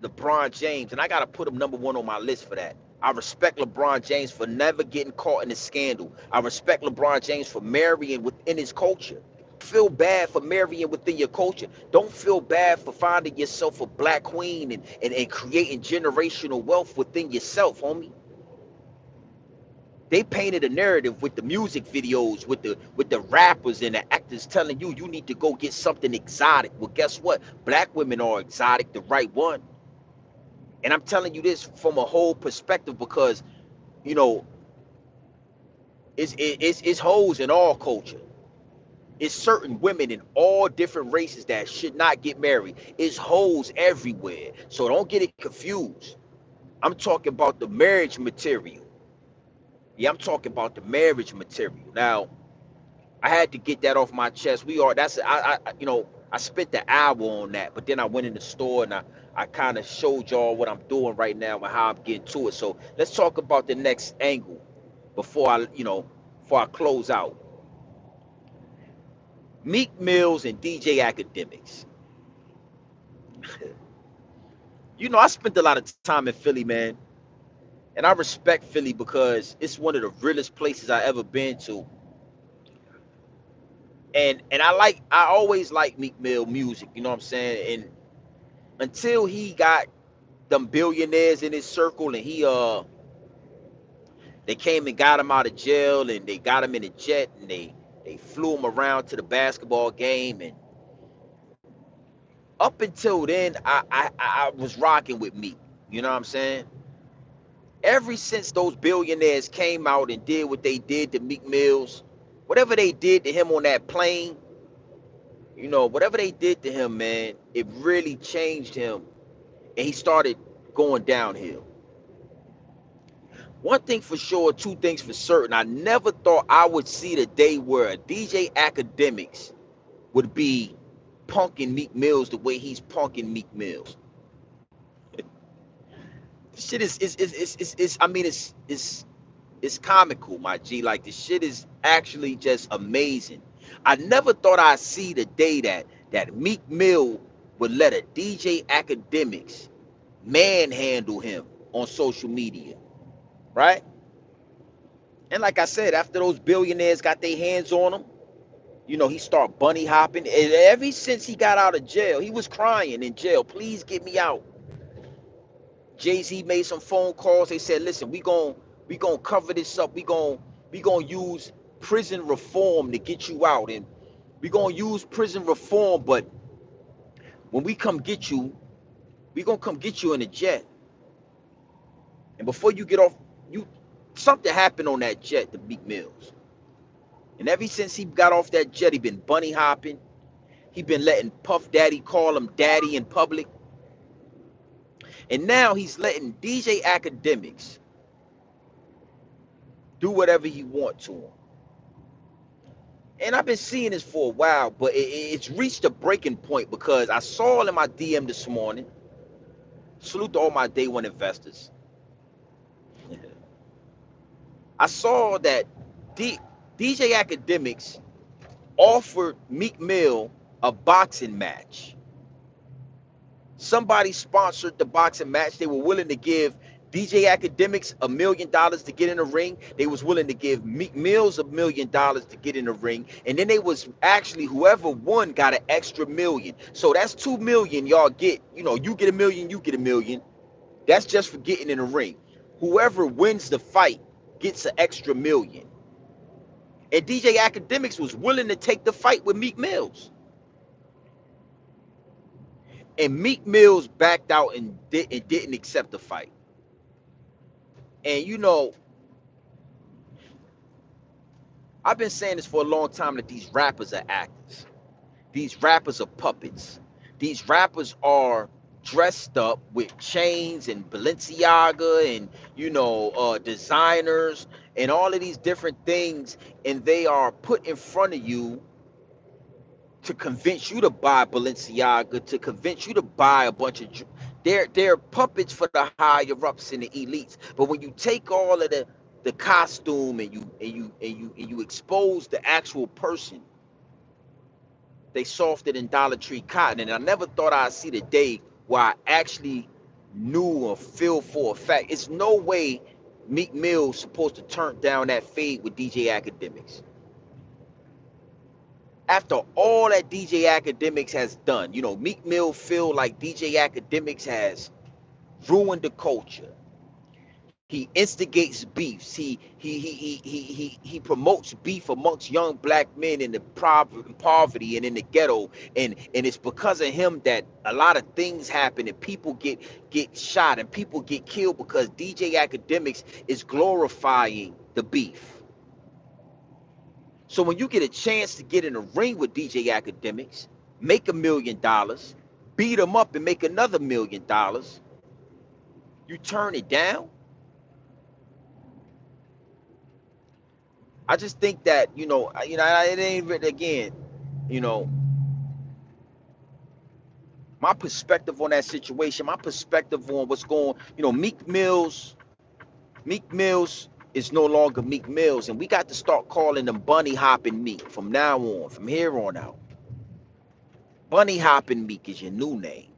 LeBron James, and I gotta put him #1 on my list for that. I respect LeBron James for never getting caught in a scandal. I respect LeBron James for marrying within his culture. Feel bad for marrying within your culture. Don't feel bad for finding yourself a black queen and creating generational wealth within yourself, homie. They painted a narrative with the music videos, with the rappers and the actors telling you you need to go get something exotic. Well, guess what? Black women are exotic, the right one. And I'm telling you this from a whole perspective because, you know, it's hoes in all culture. It's certain women in all different races that should not get married. It's hoes everywhere. So don't get it confused. I'm talking about the marriage material. Yeah, I'm talking about the marriage material. Now, I had to get that off my chest. I spent the hour on that, but then I went in the store and I kind of showed y'all what I'm doing right now and how I'm getting to it. So let's talk about the next angle before I close out. Meek Mills and DJ Akademiks. I spent a lot of time in Philly, man, and I respect Philly because it's one of the realest places I ever been to. And I always like Meek Mill music, you know what I'm saying? And until he got them billionaires in his circle and they came and got him out of jail and they got him in a jet and they flew him around to the basketball game, and up until then I was rocking with Meek, you know what I'm saying? Ever since those billionaires came out and did what they did to Meek Mills, whatever they did to him on that plane, whatever they did to him, man, it really changed him and he started going downhill. One thing for sure, two things for certain. I never thought I would see the day where a DJ Akademiks would be punking Meek Mills the way he's punking Meek Mills. Shit is I mean it's comical, my G. Like the shit is actually just amazing. I never thought I'd see the day that Meek Mill would let a DJ Akademiks manhandle him on social media, right? And like I said, after those billionaires got their hands on him, he started bunny hopping. And ever since he got out of jail, he was crying in jail. Please get me out. Jay-Z made some phone calls. They said, listen, we gonna cover this up. We gonna use prison reform to get you out. And we gonna use prison reform, but when we come get you, we gonna come get you in a jet. And before you get off, you something happened on that jet to Meek Mills. And ever since he got off that jet, he been bunny hopping. He been letting Puff Daddy call him daddy in public. And now he's letting DJ Akademiks do whatever he want to him. And I've been seeing this for a while, but it's reached a breaking point because I saw in my DM this morning. Salute to all my day one investors. I saw that DJ Akademiks offered Meek Mill a boxing match. Somebody sponsored the boxing match. They were willing to give DJ Akademiks $1 million to get in the ring. They was willing to give Meek Mills $1 million to get in the ring. And then they was actually, whoever won got an extra million. So that's 2 million y'all get. You get $1 million, you get $1 million. That's just for getting in the ring. Whoever wins the fight gets an extra million. And DJ Academics was willing to take the fight with Meek Mills. And Meek Mills backed out and didn't accept the fight. And I've been saying this for a long time that these rappers are actors. These rappers are puppets. These rappers are dressed up with chains and Balenciaga and designers and all of these different things, and they are put in front of you to convince you to buy Balenciaga, to convince you to buy a bunch of. They're puppets for the higher ups and the elites. But when you take all of the costume and you expose the actual person, they softer than Dollar Tree cotton. And I never thought I'd see the day where I actually knew or feel for a fact. It's no way Meek Mill's supposed to turn down that fade with DJ Academics. After all that DJ Academics has done, Meek Mill feel like DJ Academics has ruined the culture. He instigates beefs. He promotes beef amongst young black men in the poverty and in the ghetto. And it's because of him that a lot of things happen and people get shot and people get killed because DJ Academics is glorifying the beef. So when you get a chance to get in a ring with DJ Academics, make $1 million, beat him up and make another $1 million, you turn it down. I just think that it ain't really, again, you know, my perspective on that situation, my perspective on what's going, Meek Mills is no longer Meek Mills, and we got to start calling them Bunny Hopping Meek from now on, from here on out. Bunny Hopping Meek is your new name.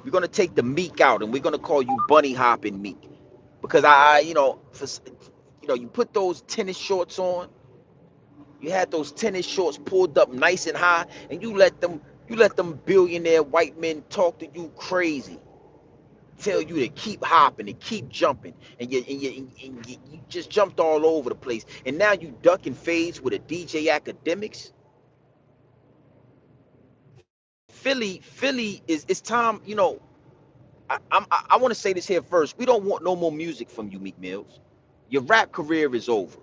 We're gonna take the Meek out, and we're gonna call you Bunny Hopping Meek, because you put those tennis shorts on. You had those tennis shorts pulled up nice and high, and you let them billionaire white men talk to you crazy, tell you to keep hopping and keep jumping, and you just jumped all over the place, and now you ducking fades with a DJ Academics. Philly is it's time. I want to say this here first. We don't want no more music from you, Meek Mills. Your rap career is over.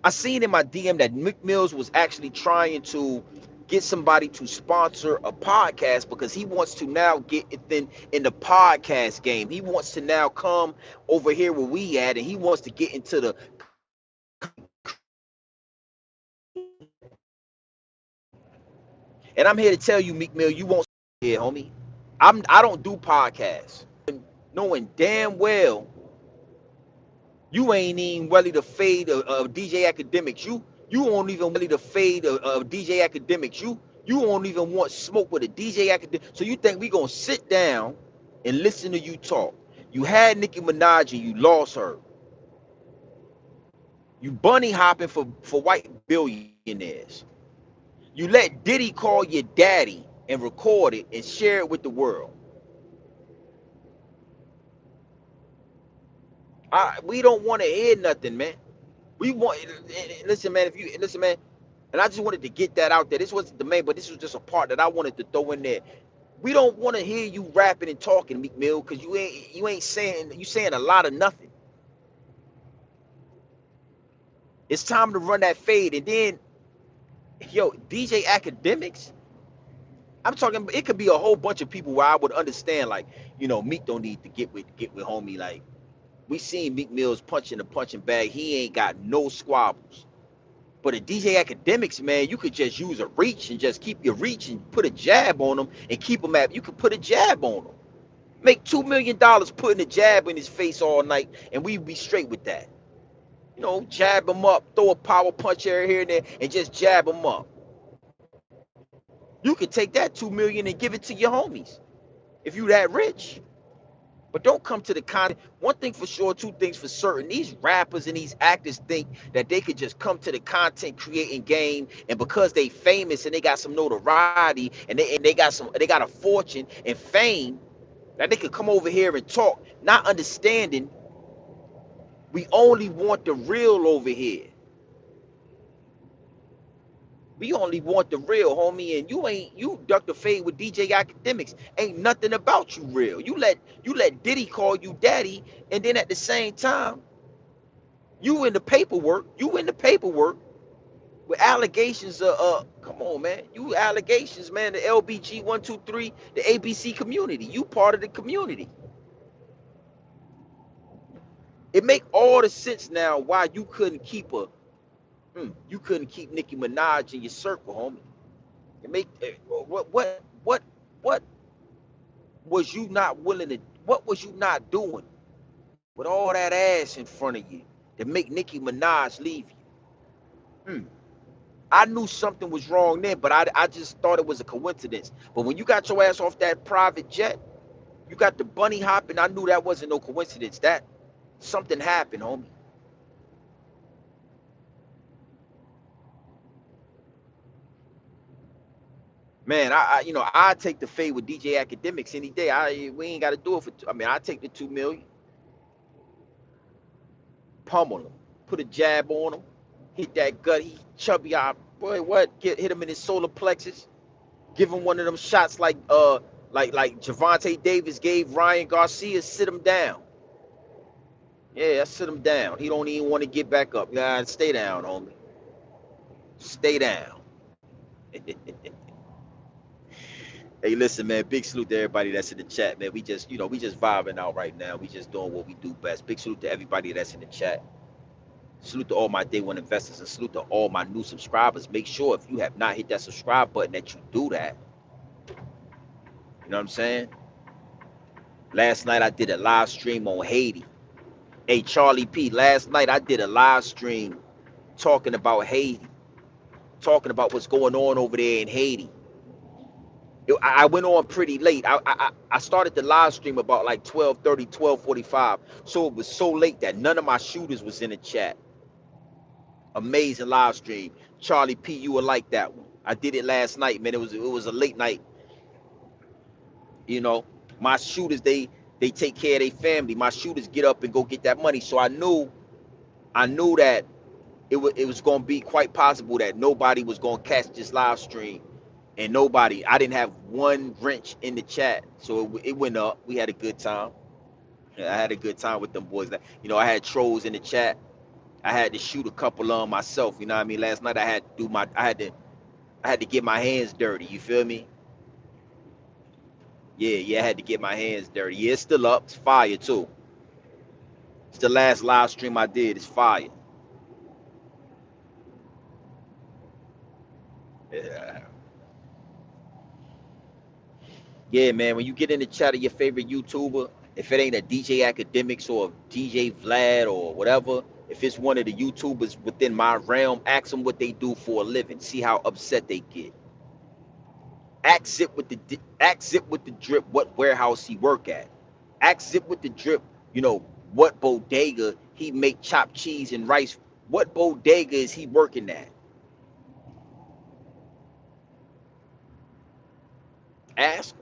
I seen in my DM that Meek Mills was actually trying to get somebody to sponsor a podcast because he wants to now get in the podcast game. He wants to now come over here where we at, and he wants to get into the. And I'm here to tell you, Meek Mill, you won't here, homie. I don't do podcasts, knowing damn well you ain't even ready to fade of DJ Academics. You won't even ready to fade of DJ Academics. You won't even want smoke with a DJ Academics. So you think we gonna sit down and listen to you talk? You had Nicki Minaj and you lost her. You bunny hopping for white billionaires. You let Diddy call your daddy and record it and share it with the world. We don't want to hear nothing, man. We want listen, man. If you listen, man, and I just wanted to get that out there. This wasn't the main, but this was just a part that I wanted to throw in there. We don't want to hear you rapping and talking, Meek Mill, because you ain't saying a lot of nothing. It's time to run that fade, and then DJ Academics. I'm talking. It could be a whole bunch of people where I would understand, like Meek don't need to get with homie. Like we seen Meek Mills punching the punching bag. He ain't got no squabbles. But a DJ Academics, man, you could just use a reach and just keep your reach and put a jab on them and keep them at. You could put a jab on them. Make $2 million putting a jab in his face all night, and we be straight with that. Jab him up, throw a power punch here and there, and just jab him up. You could take that 2 million and give it to your homies if you that rich. But don't come to the content. One thing for sure, two things for certain. These rappers and these actors think that they could just come to the content creating game, and because they famous and they got some notoriety and they got a fortune and fame, that they could come over here and talk, not understanding We only want the real over here. We only want the real, homie. And you Dr. Fade with DJ Akademiks. Ain't nothing about you real. You let Diddy call you daddy, and then at the same time, you in the paperwork. You in the paperwork with allegations of come on, man. You allegations, man. The LBG 123, the ABC community. You part of the community. It make all the sense now why you couldn't keep Nicki Minaj in your circle, homie. It make what was you not willing to? What was you not doing with all that ass in front of you to make Nicki Minaj leave you? I knew something was wrong then, but I just thought it was a coincidence. But when you got your ass off that private jet, you got the bunny hopping. I knew that wasn't no coincidence. That something happened, homie. Man, I take the fade with DJ Akademiks any day. We ain't got to do it for. I mean, I take the 2 million, pummel him, put a jab on him, hit that gut. He chubby eye, boy. What? Hit him in his solar plexus. Give him one of them shots like Javante Davis gave Ryan Garcia. Sit him down. Yeah, sit him down. He don't even want to get back up. Nah, stay down, homie. Stay down. Hey, listen, man. Big salute to everybody that's in the chat, man. We just vibing out right now. We just doing what we do best. Big salute to everybody that's in the chat. Salute to all my day one investors and salute to all my new subscribers. Make sure if you have not hit that subscribe button that you do that. You know what I'm saying? Last night I did a live stream on Haiti. Hey, Charlie P. Last night I did a live stream talking about Haiti, talking about what's going on over there in Haiti. I went on pretty late. I started the live stream about like 12:30, 12:45. So it was so late that none of my shooters was in the chat. Amazing live stream. Charlie P, you will like that one. I did it last night, man. It was a late night. You know, my shooters they take care of their family. My shooters get up and go get that money. So I knew that it was gonna be quite possible that nobody was gonna catch this live stream and I didn't have one wrench in the chat, so it went up. We had a good time. Yeah, I had a good time with them boys. I had trolls in the chat. I had to shoot a couple of them myself. You know what I mean? Last night I had to get my hands dirty. You feel me? Yeah, I had to get my hands dirty. Yeah, it's still up. It's fire too. It's the last live stream I did. It's fire. Yeah. Yeah, man. When you get in the chat of your favorite YouTuber, if it ain't a DJ Akademiks or DJ Vlad or whatever, if it's one of the YouTubers within my realm, ask them what they do for a living. See how upset they get. Ask Zip with the drip what warehouse he work at. Ask Zip with the drip, you know, what bodega he make chopped cheese and rice. What bodega is he working at? Ask him.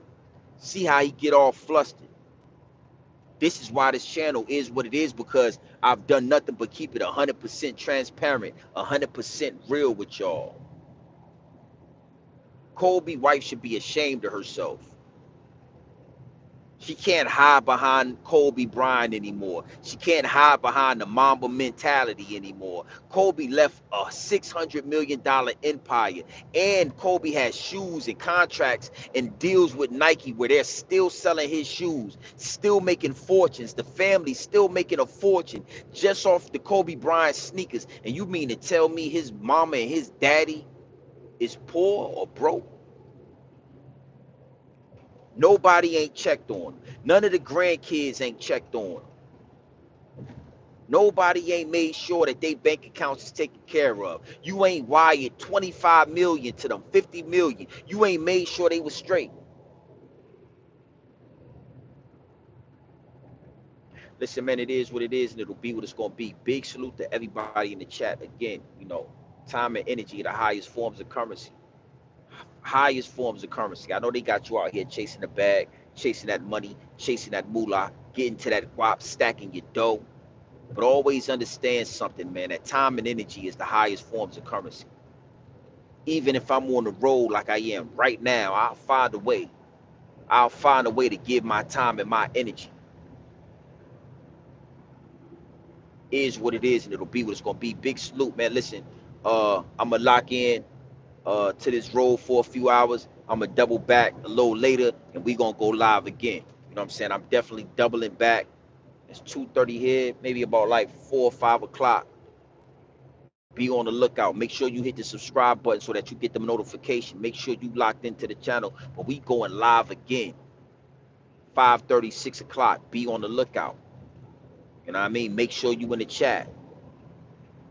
See how he get all flustered. This is why this channel is what it is, because I've done nothing but keep it 100% transparent, 100% real with y'all. Kobe wife should be ashamed of herself. She can't hide behind Kobe Bryant anymore. She can't hide behind the Mamba mentality anymore. Kobe left a $600 million empire, and Kobe has shoes and contracts and deals with Nike where they're still selling his shoes, still making fortunes. The family still making a fortune just off the Kobe Bryant sneakers. And you mean to tell me his mama and his daddy is poor or broke? Nobody ain't checked on him. None of the grandkids ain't checked on him. Nobody ain't made sure that they bank accounts is taken care of. You ain't wired 25 million to them, 50 million. You ain't made sure they was straight. Listen, man, it is what it is, and it'll be what it's gonna be. Big salute to everybody in the chat. Again, time and energy are the highest forms of currency. Highest forms of currency. I know they got you out here chasing the bag, chasing that money, chasing that moolah, getting to that wop, stacking your dough. But always understand something, man, that time and energy is the highest forms of currency. Even if I'm on the road like I am right now, I'll find a way. I'll find a way to give my time and my energy. Is what it is, and it'll be what it's gonna be. Big salute, man. Listen, I'ma lock in to this road for a few hours. I'ma double back a little later, and we gonna go live again. You know what I'm saying? I'm definitely doubling back. It's 2:30 here, maybe about like 4 or 5 o'clock. Be on the lookout. Make sure you hit the subscribe button so that you get the notification. Make sure you locked into the channel. But we going live again, 5:30, 6 o'clock. Be on the lookout. You know what I mean? Make sure you in the chat.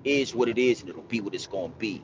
Is what it is, and it'll be what it's gonna be.